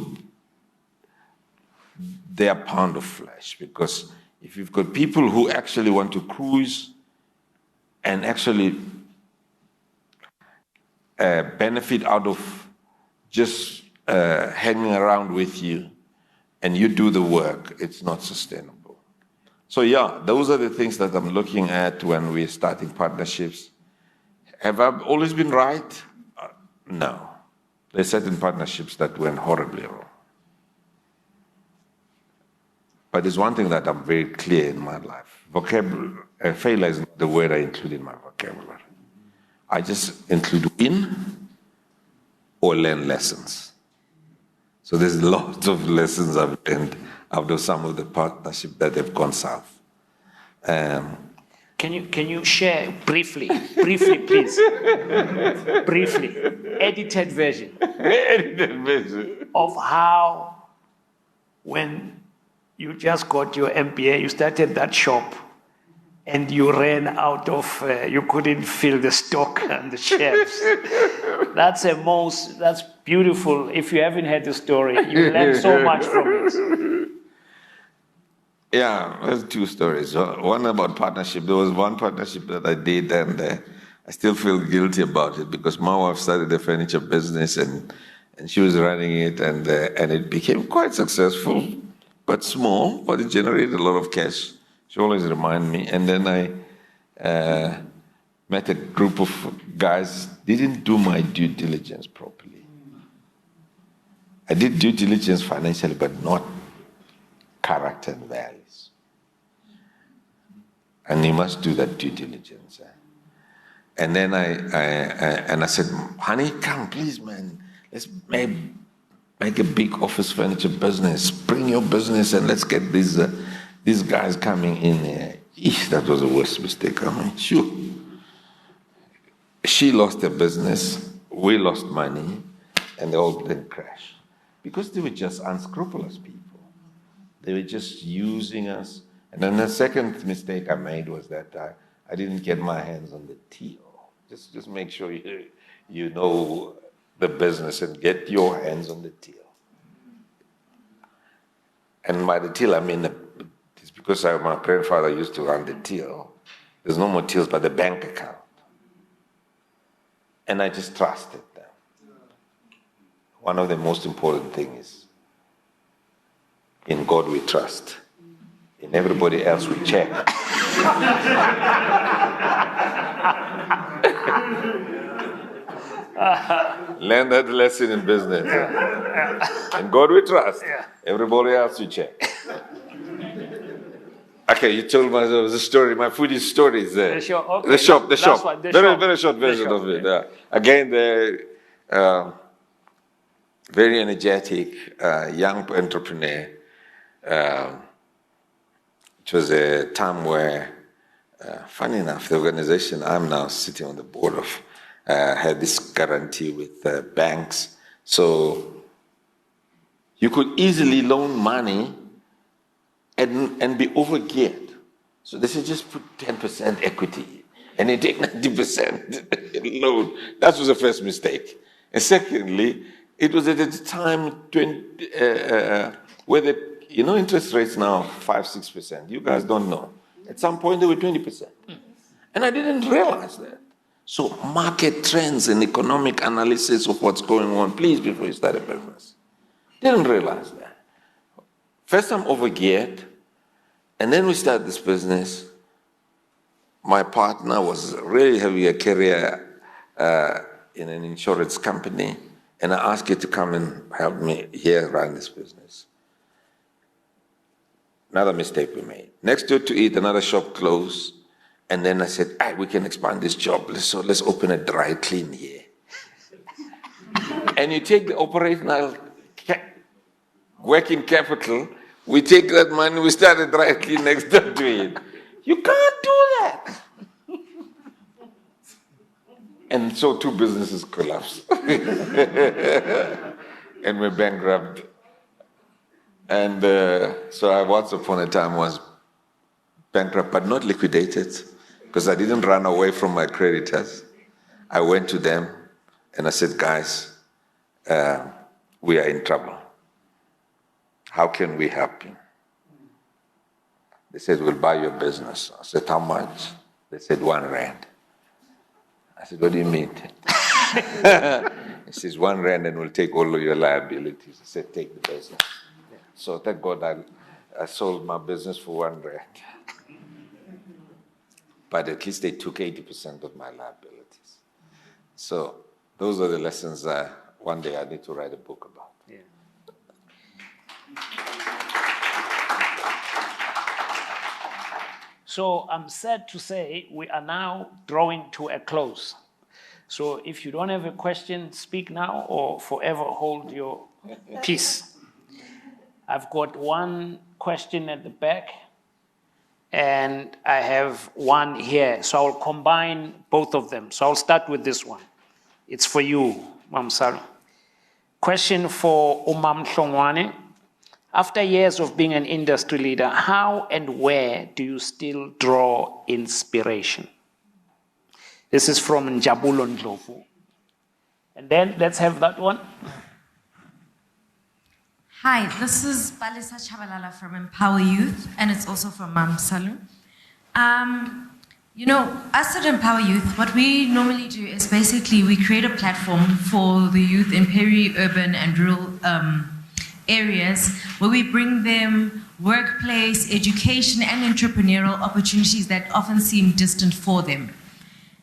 S4: their pound of flesh. Because if you've got people who actually want to cruise and actually benefit out of just hanging around with you, and you do the work, it's not sustainable. So yeah, those are the things that I'm looking at when we're starting partnerships. Have I always been right? No. There's certain partnerships that went horribly wrong. But there's one thing that I'm very clear in my life. Failure is not the word I include in my vocabulary. I just include win or learn lessons. So there's lots of lessons I've learned out of some of the partnerships that have gone south.
S3: Can you share briefly, please, briefly, edited version of how, when you just got your MBA, you started that shop, and you ran out of, you couldn't fill the stock and the shelves. That's beautiful. If you haven't heard the story, you learn so much from it.
S4: Yeah, there's two stories. One about partnership. There was one partnership that I did, and I still feel guilty about it because my wife started a furniture business, and she was running it, and it became quite successful, but small, but it generated a lot of cash She always reminds me. And then I met a group of guys, didn't do my due diligence properly. I did due diligence financially, but not character and values. And you must do that due diligence. And then I said, honey, come, please, man. Let's make a big office furniture business. Bring your business and let's get these guys coming in here. That was the worst mistake. I mean, sure. She lost her business, we lost money, and they all didn't crash. Because they were just unscrupulous people. They were just using us. And then the second mistake I made was that I didn't get my hands on the till. Just make sure you know the business and get your hands on the till. And by the till, I mean, it's because my grandfather used to run the till. There's no more tills but the bank account. And I just trusted them. One of the most important things is, in God we trust. In everybody else we check. Learn that lesson in business. In God we trust. Everybody else we check. Okay, you told me the story. My foodie story is there. The shop. Very short version of it. Again, the very energetic young entrepreneur. It was a time where, funny enough, the organization I'm now sitting on the board of had this guarantee with banks. So you could easily loan money and be overgeared. So they said, just put 10% equity and you take 90% loan. That was the first mistake. And secondly, it was at the time where the interest rates now 5-6%. You guys don't know. At some point they were 20%. And I didn't realize that. So market trends and economic analysis of what's going on, please, before you start a business. Didn't realize that. First I'm overgeared, and then we started this business. My partner was really having a career in an insurance company, and I asked her to come and help me here run this business. Another mistake we made. Next door to it, another shop closed. And then I said, we can expand this job. So let's open a dry clean here. And you take the operational working capital, we take that money, we start a dry clean next door to it. You can't do that. And so 2 businesses collapsed. And we're bankrupt. And so I once upon a time was bankrupt, but not liquidated, because I didn't run away from my creditors. I went to them and I said, guys, we are in trouble. How can we help you? They said, we'll buy your business. I said, how much? They said, 1 rand. I said, what do you mean? He says, 1 rand and we'll take all of your liabilities. I said, take the business. So thank God I sold my business for 1 rand. But at least they took 80% of my liabilities. So those are the lessons one day I need to write a book about.
S3: Yeah. So I'm sad to say we are now drawing to a close. So if you don't have a question, speak now or forever hold your peace. I've got one question at the back, and I have one here. So I'll combine both of them. So I'll start with this one. It's for you, Mamsalo. Question for Umam Hlongwane. After years of being an industry leader, how and where do you still draw inspiration? This is from Njabulo Ndlovu. And then let's have that one.
S8: Hi, this is Balisa Chabalala from Empower Youth, and it's also from Mamsalo. Us at Empower Youth, what we normally do is basically we create a platform for the youth in peri-urban and rural areas where we bring them workplace, education, and entrepreneurial opportunities that often seem distant for them.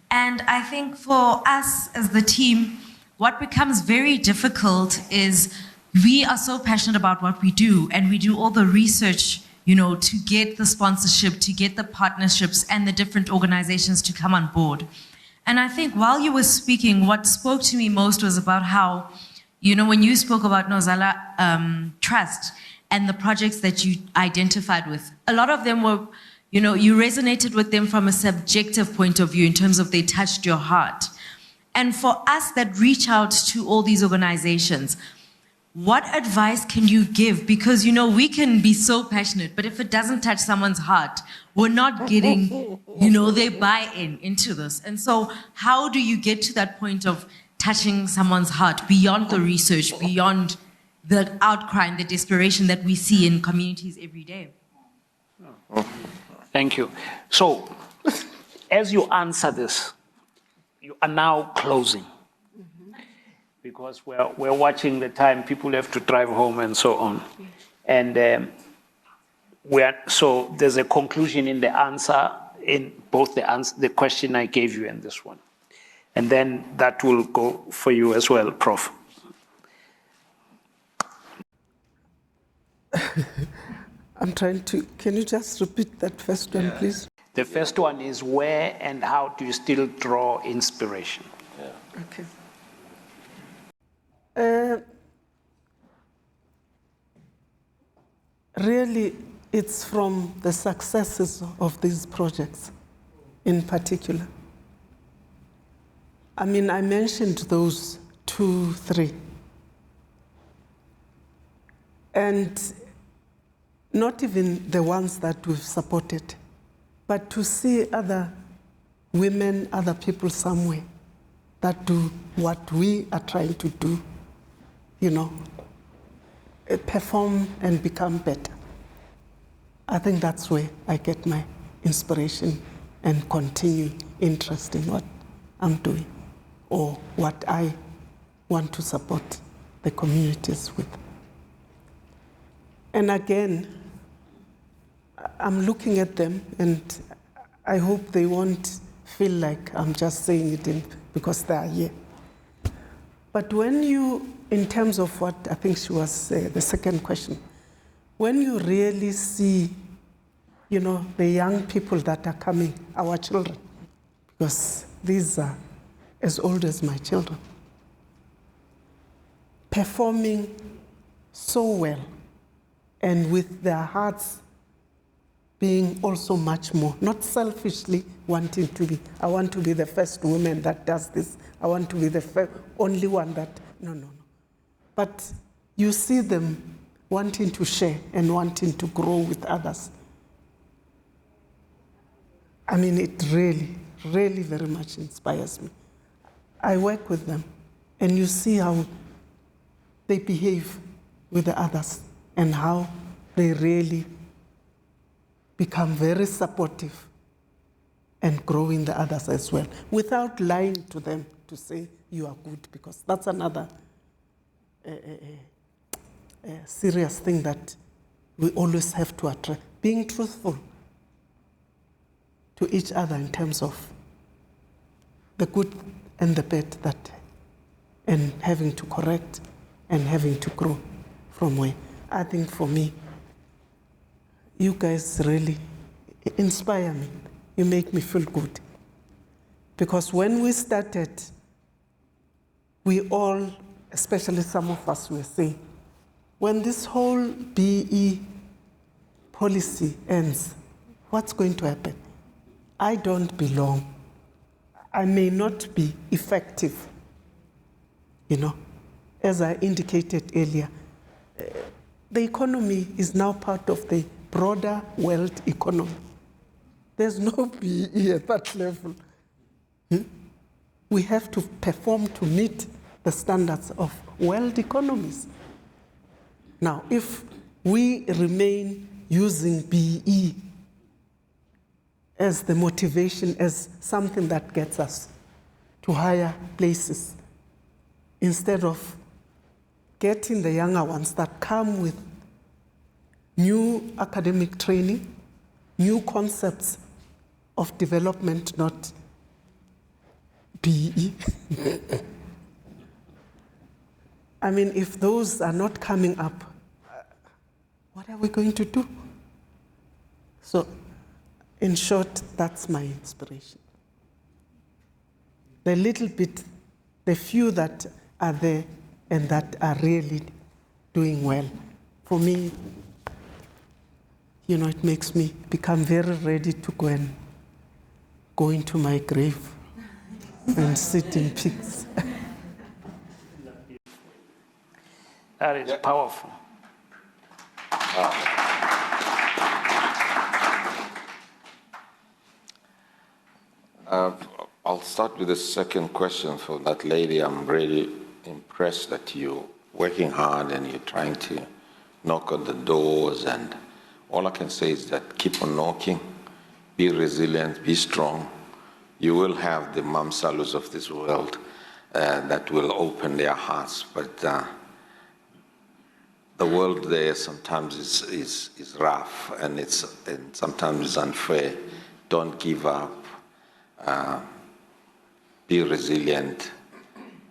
S8: And I think for us as the team, what becomes very difficult is we are so passionate about what we do, and we do all the research, to get the sponsorship, to get the partnerships and the different organizations to come on board. And I think while you were speaking, what spoke to me most was about how, when you spoke about Nozala Trust and the projects that you identified with, a lot of them were, you resonated with them from a subjective point of view in terms of they touched your heart. And for us that reach out to all these organizations, what advice can you give? Because, we can be so passionate, but if it doesn't touch someone's heart, we're not getting, their buy-in into this. And so how do you get to that point of touching someone's heart beyond the research, beyond the outcry and the desperation that we see in communities every day?
S3: Thank you. So, as you answer this, you are now closing. Because we're watching the time, people have to drive home and so on. And so there's a conclusion in the answer, in both the question I gave you and this one. And then that will go for you as well, Prof.
S5: I'm trying to, can you just repeat that first one, please?
S3: The first one is where and how do you still draw inspiration?
S5: Okay. Really, it's from the successes of these projects in particular. I mean, I mentioned those 2, 3. And not even the ones that we've supported, but to see other women, other people somewhere that do what we are trying to do, perform and become better. I think that's where I get my inspiration and continue interest in what I'm doing or what I want to support the communities with. And again, I'm looking at them and I hope they won't feel like I'm just saying it because they are here. But when you, in terms of what I think she was, the second question, when you really see, the young people that are coming, our children, because these are as old as my children, performing so well and with their hearts being also much more, not selfishly wanting to be, I want to be the first woman that does this, I want to be the only one that, no. But you see them wanting to share and wanting to grow with others. I mean, it really, really very much inspires me. I work with them, and you see how they behave with the others and how they really become very supportive and growing the others as well, without lying to them to say you are good, because that's another serious thing that we always have to address. Being truthful to each other in terms of the good and the bad, and having to correct and having to grow from where. I think for me, you guys really inspire me. You make me feel good. Because when we started, we all, especially some of us, were saying, when this whole BE policy ends, what's going to happen? I don't belong. I may not be effective. As I indicated earlier, the economy is now part of the broader world economy. There's no BE at that level. We have to perform to meet the standards of world economies. Now, if we remain using BE as the motivation, as something that gets us to higher places, instead of getting the younger ones that come with new academic training, new concepts of development, not BE. I mean, if those are not coming up, what are we going to do? So, in short, that's my inspiration. The little bit, the few that are there and that are really doing well. For me, it makes me become very ready to go into my grave and sit in peace.
S3: That is powerful.
S4: I'll start with the second question for that lady. I'm really impressed that you're working hard and you're trying to knock on the doors, and all I can say is that keep on knocking, be resilient, be strong. You will have the Mamsalus of this world that will open their hearts, but the world there sometimes is rough and sometimes it's unfair. Don't give up. Be resilient.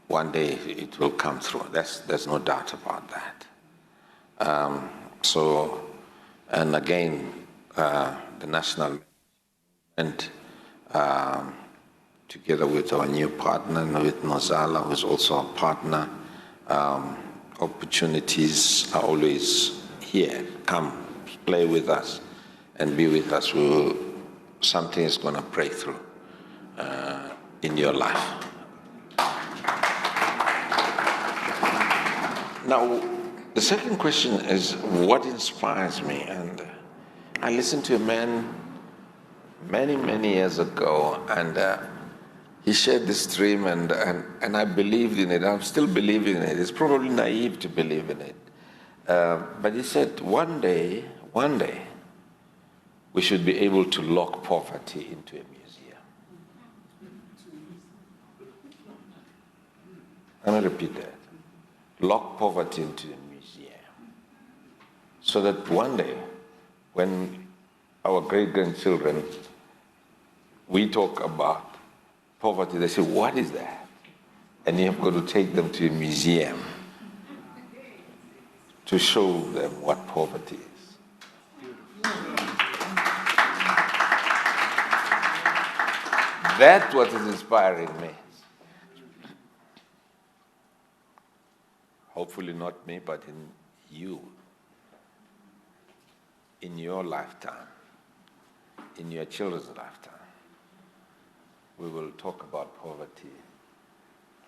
S4: One day it will come through. There's no doubt about that. And again, the national movement, together with our new partner, with Nozala, who's also a partner, opportunities are always here. Come, play with us and be with us. Something is going to break through in your life. Now, the second question is what inspires me? And I listened to a man many years ago, and he shared this dream, and I believed in it. I'm still believing in it. It's probably naive to believe in it. But he said, one day, we should be able to lock poverty into a museum. I'm going to repeat that. Lock poverty into a museum. So that one day, when our great-grandchildren, we talk about poverty, they say, what is that? And you have got to take them to a museum to show them what poverty is. That's what is inspiring me. Hopefully not me, but in you, in your lifetime, in your children's lifetime, we will talk about poverty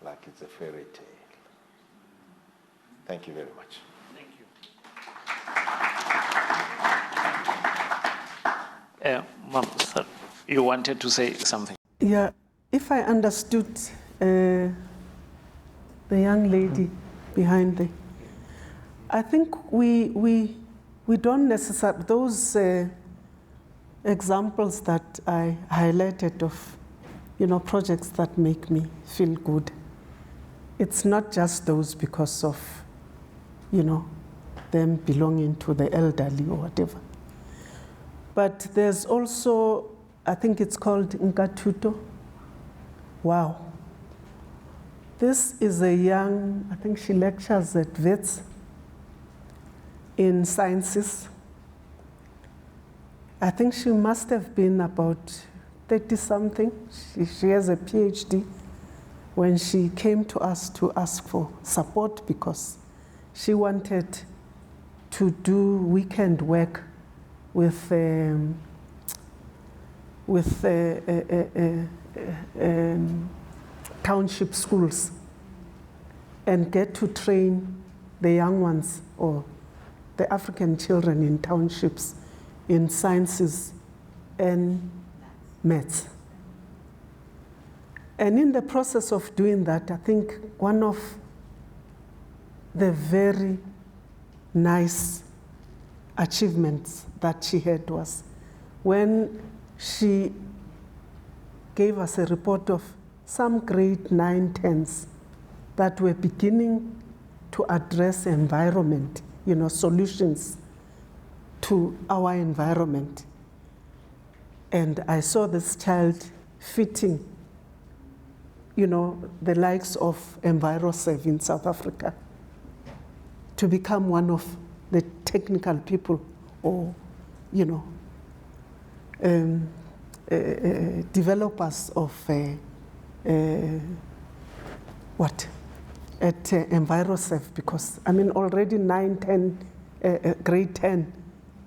S4: like it's a fairy tale. Thank you very much.
S3: Thank you. Ma'am, sir, you wanted to say something?
S5: Yeah, if I understood the young lady behind there, I think we don't necessarily, those examples that I highlighted of, projects that make me feel good, it's not just those because of, them belonging to the elderly or whatever. But there's also, I think it's called Nkatuto. Wow. This is a young, I think she lectures at Wits in sciences. I think she must have been about 30-something. She has a PhD. When she came to us to ask for support because she wanted to do weekend work with township schools and get to train the young ones or the African children in townships in sciences and maths. And in the process of doing that, I think one of the very nice achievements that she had was when she gave us a report of some grade 9, 10s that were beginning to address environment, solutions to our environment. And I saw this child fitting, you know, the likes of EnviroServe in South Africa to become one of the technical people, or, you know, developers of at EnviroServe, because I mean already 9, 10, grade 10,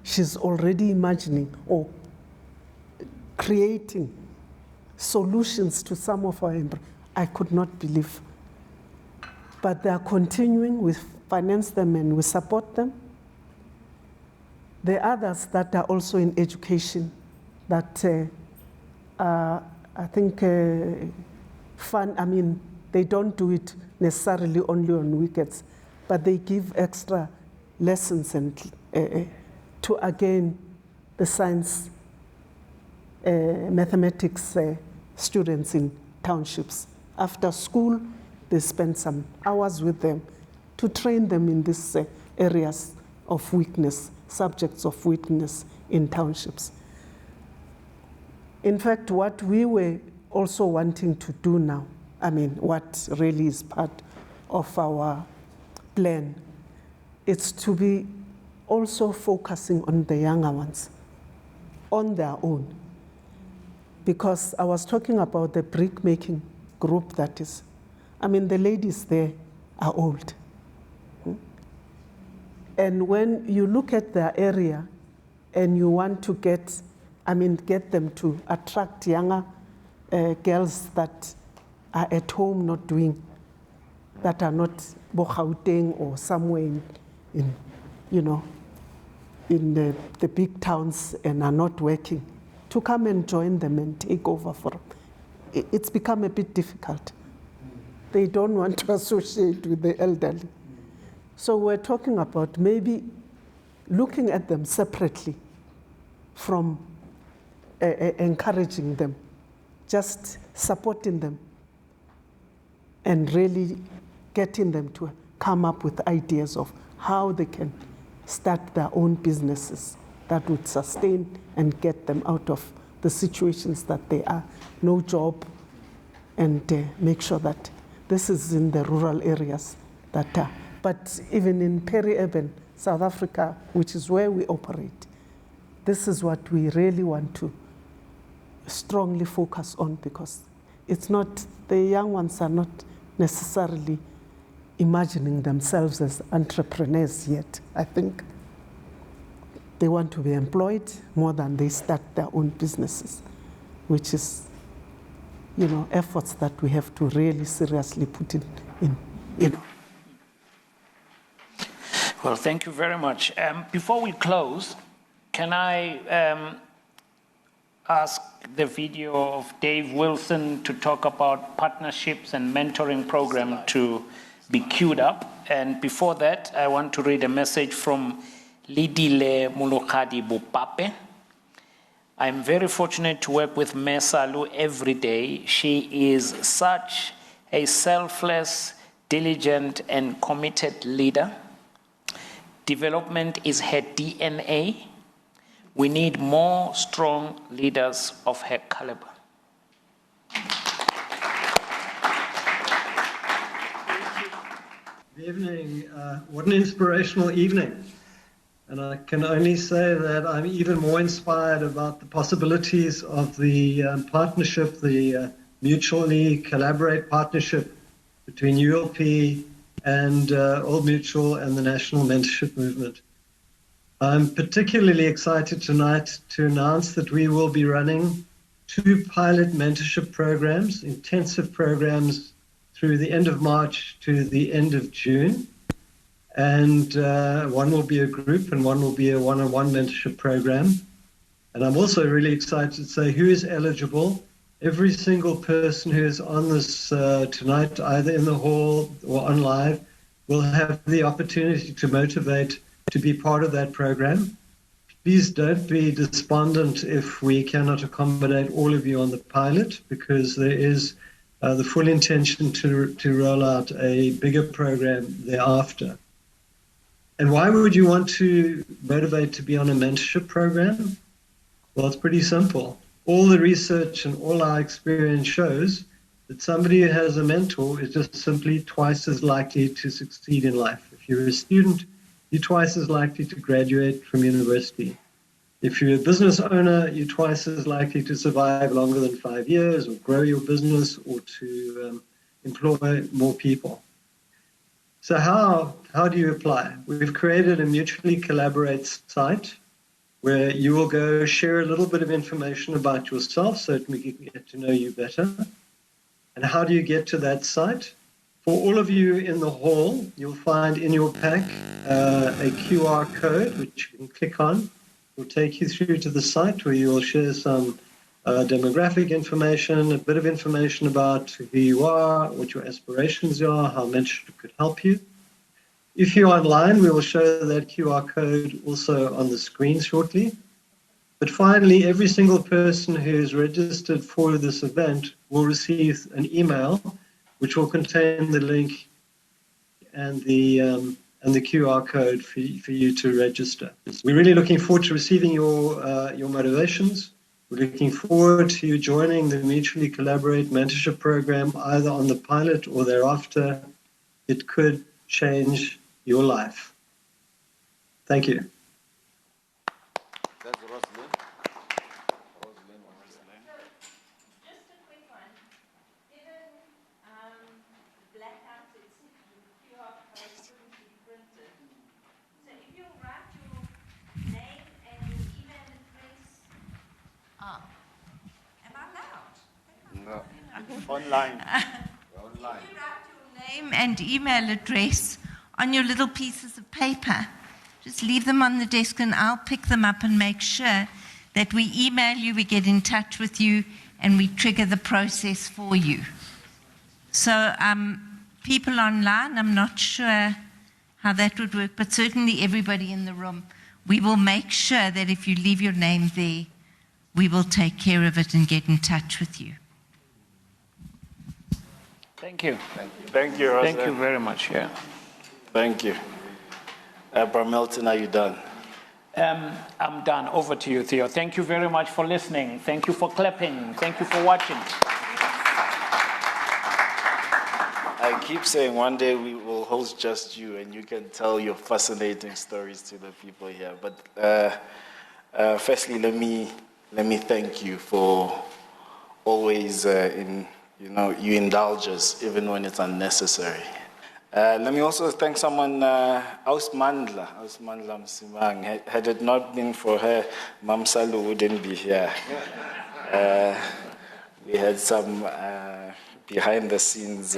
S5: she's already imagining or creating solutions to some of our. I could not believe. But they are continuing, we finance them and we support them. There are others that are also in education that I think they don't do it necessarily only on weekends, but they give extra lessons and to, again, the science, mathematics students in townships. After school, they spend some hours with them to train them in these areas of weakness, subjects of weakness in townships. In fact, what we were also wanting to do now, I mean, what really is part of our plan, it's to be also focusing on the younger ones, on their own. Because I was talking about the brick making group that is, I mean, the ladies there are old. And when you look at their area and you want to get them to attract younger girls that are at home not doing, that are not Gauteng or somewhere in you know, in the big towns and are not working, to come and join them and take over for them. It's become a bit difficult. They don't want to associate with the elderly. So we're talking about maybe looking at them separately from encouraging them, just supporting them and really getting them to come up with ideas of how they can start their own businesses that would sustain and get them out of the situations that they are, no job, and make sure that this is in the rural areas that are. But even in peri-urban South Africa, which is where we operate, this is what we really want to strongly focus on, because it's not, the young ones are not necessarily imagining themselves as entrepreneurs yet. I think they want to be employed more than they start their own businesses, which is, you know, efforts that we have to really seriously put in.
S3: Well, thank you very much. Before we close, can I ask the video of Dave Wilson to talk about partnerships and mentoring program to be queued up? And before that, I want to read a message from Lidile Mulukadi Bupape. I'm very fortunate to work with Mesalu every day. She is such a selfless, diligent, and committed leader. Development is her DNA. We need more strong leaders of her caliber.
S9: Good evening. What an inspirational evening. And I can only say that I'm even more inspired about the possibilities of the partnership, the mutually collaborate partnership between ULP and Old Mutual and the National Mentorship Movement. I'm particularly excited tonight to announce that we will be running 2 pilot mentorship programs, intensive programs, through the end of March to the end of June. And one will be a group and one will be a one-on-one mentorship program. And I'm also really excited to say who is eligible. Every single person who is on this tonight, either in the hall or on live, will have the opportunity to motivate to be part of that program. Please don't be despondent if we cannot accommodate all of you on the pilot, because there is the full intention to roll out a bigger program thereafter. And why would you want to motivate to be on a mentorship program? Well, it's pretty simple. All the research and all our experience shows that somebody who has a mentor is just simply twice as likely to succeed in life. If you're a student, you're twice as likely to graduate from university. If you're a business owner, you're twice as likely to survive longer than 5 years, or grow your business, or to employ more people. So how do you apply? We've created a mutually collaborate site where you will go share a little bit of information about yourself so that we can get to know you better. And how do you get to that site? For all of you in the hall, you'll find in your pack a QR code which you can click on. It will take you through to the site where you will share some demographic information, a bit of information about who you are, what your aspirations are, how mentorship could help you. If you're online, we will show that QR code also on the screen shortly. But finally, every single person who is registered for this event will receive an email which will contain the link and the QR code for you to register. We're really looking forward to receiving your motivations. We're looking forward to you joining the Mutually Collaborate Mentorship Program, either on the pilot or thereafter. It could change your life. Thank you.
S8: Just a quick one. Given the blackout, it's the QR code couldn't be printed. So if you write your name and your email address. Am I loud?
S1: No. Online.
S8: If you write your name and email address on your little pieces of paper, just leave them on the desk and I'll pick them up and make sure that we email you, we get in touch with you, and we trigger the process for you. So people online, I'm not sure how that would work, but certainly everybody in the room, we will make sure that if you leave your name there, we will take care of it and get in touch with you.
S3: Thank you.
S10: Thank you, Rosa.
S3: Thank you very much. Yeah.
S10: Thank you. Bro Milton, are you done?
S3: I'm done. Over to you, Theo. Thank you very much for listening. Thank you for clapping. Thank you for watching.
S10: I keep saying one day we will host just you and you can tell your fascinating stories to the people here. But firstly, let me thank you for always you indulge us even when it's unnecessary. Let me also thank someone, Ausmandla Msimang. Had it not been for her, Mam Salu wouldn't be here. We had some behind the scenes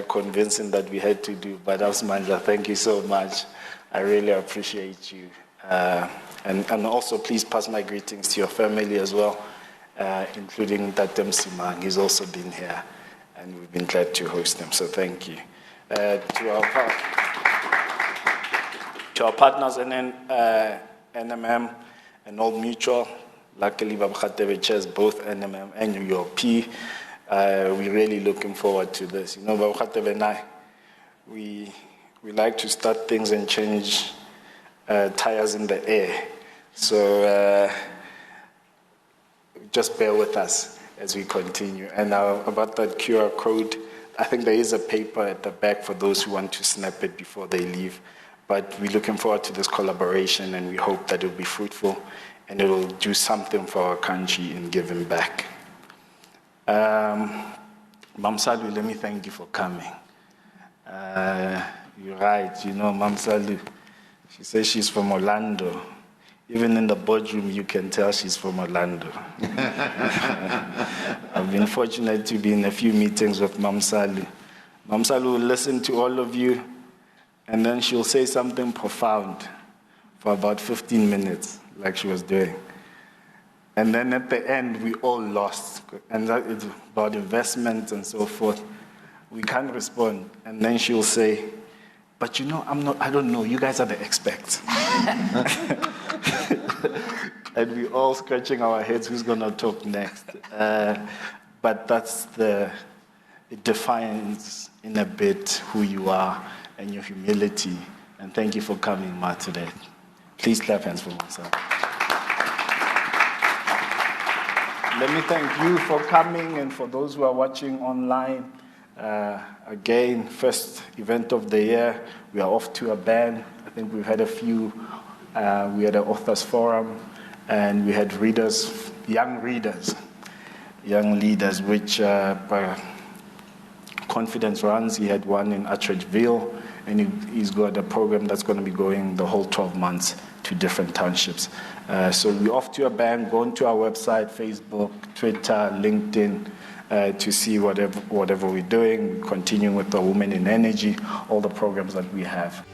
S10: convincing that we had to do, but Ausmandla, thank you so much. I really appreciate you. And also please pass my greetings to your family as well, including Tatem Simang. He's also been here. And we've been glad to host them, so thank you. To our partners in NMM and Old Mutual, luckily Babakhatebe chairs both NMM and ULP. We're really looking forward to this. You know, Babakhatebe and I, we like to start things and change tires in the air. So just bear with us as we continue. And about that QR code, I think there is a paper at the back for those who want to snap it before they leave. But we're looking forward to this collaboration and we hope that it will be fruitful and it will do something for our country in giving back. Mam Salu, let me thank you for coming. You're right, you know, Mam Salu, she says she's from Orlando. Even in the boardroom, you can tell she's from Orlando. I've been fortunate to be in a few meetings with Mam Salu. Mam Salu will listen to all of you, and then she'll say something profound for about 15 minutes, like she was doing. And then at the end, we all lost, and that is about investment and so forth. We can't respond, and then she'll say, but you know, I don't know, you guys are the experts. And we all scratching our heads, who's gonna talk next? But it defines in a bit who you are and your humility And thank you for coming, Ma, today. Please clap hands for myself. Let me thank you for coming, and for those who are watching online. Again, first event of the year. We are off to a band. I think we've had a few. We had an authors forum, and we had readers, young leaders, which by Confidence Runs, he had one in Attridgeville, and he's got a program that's going to be going the whole 12 months to different townships. So we're off to a band. Go onto our website, Facebook, Twitter, LinkedIn, to see whatever we're doing. We're continuing with the Women in Energy, all the programs that we have.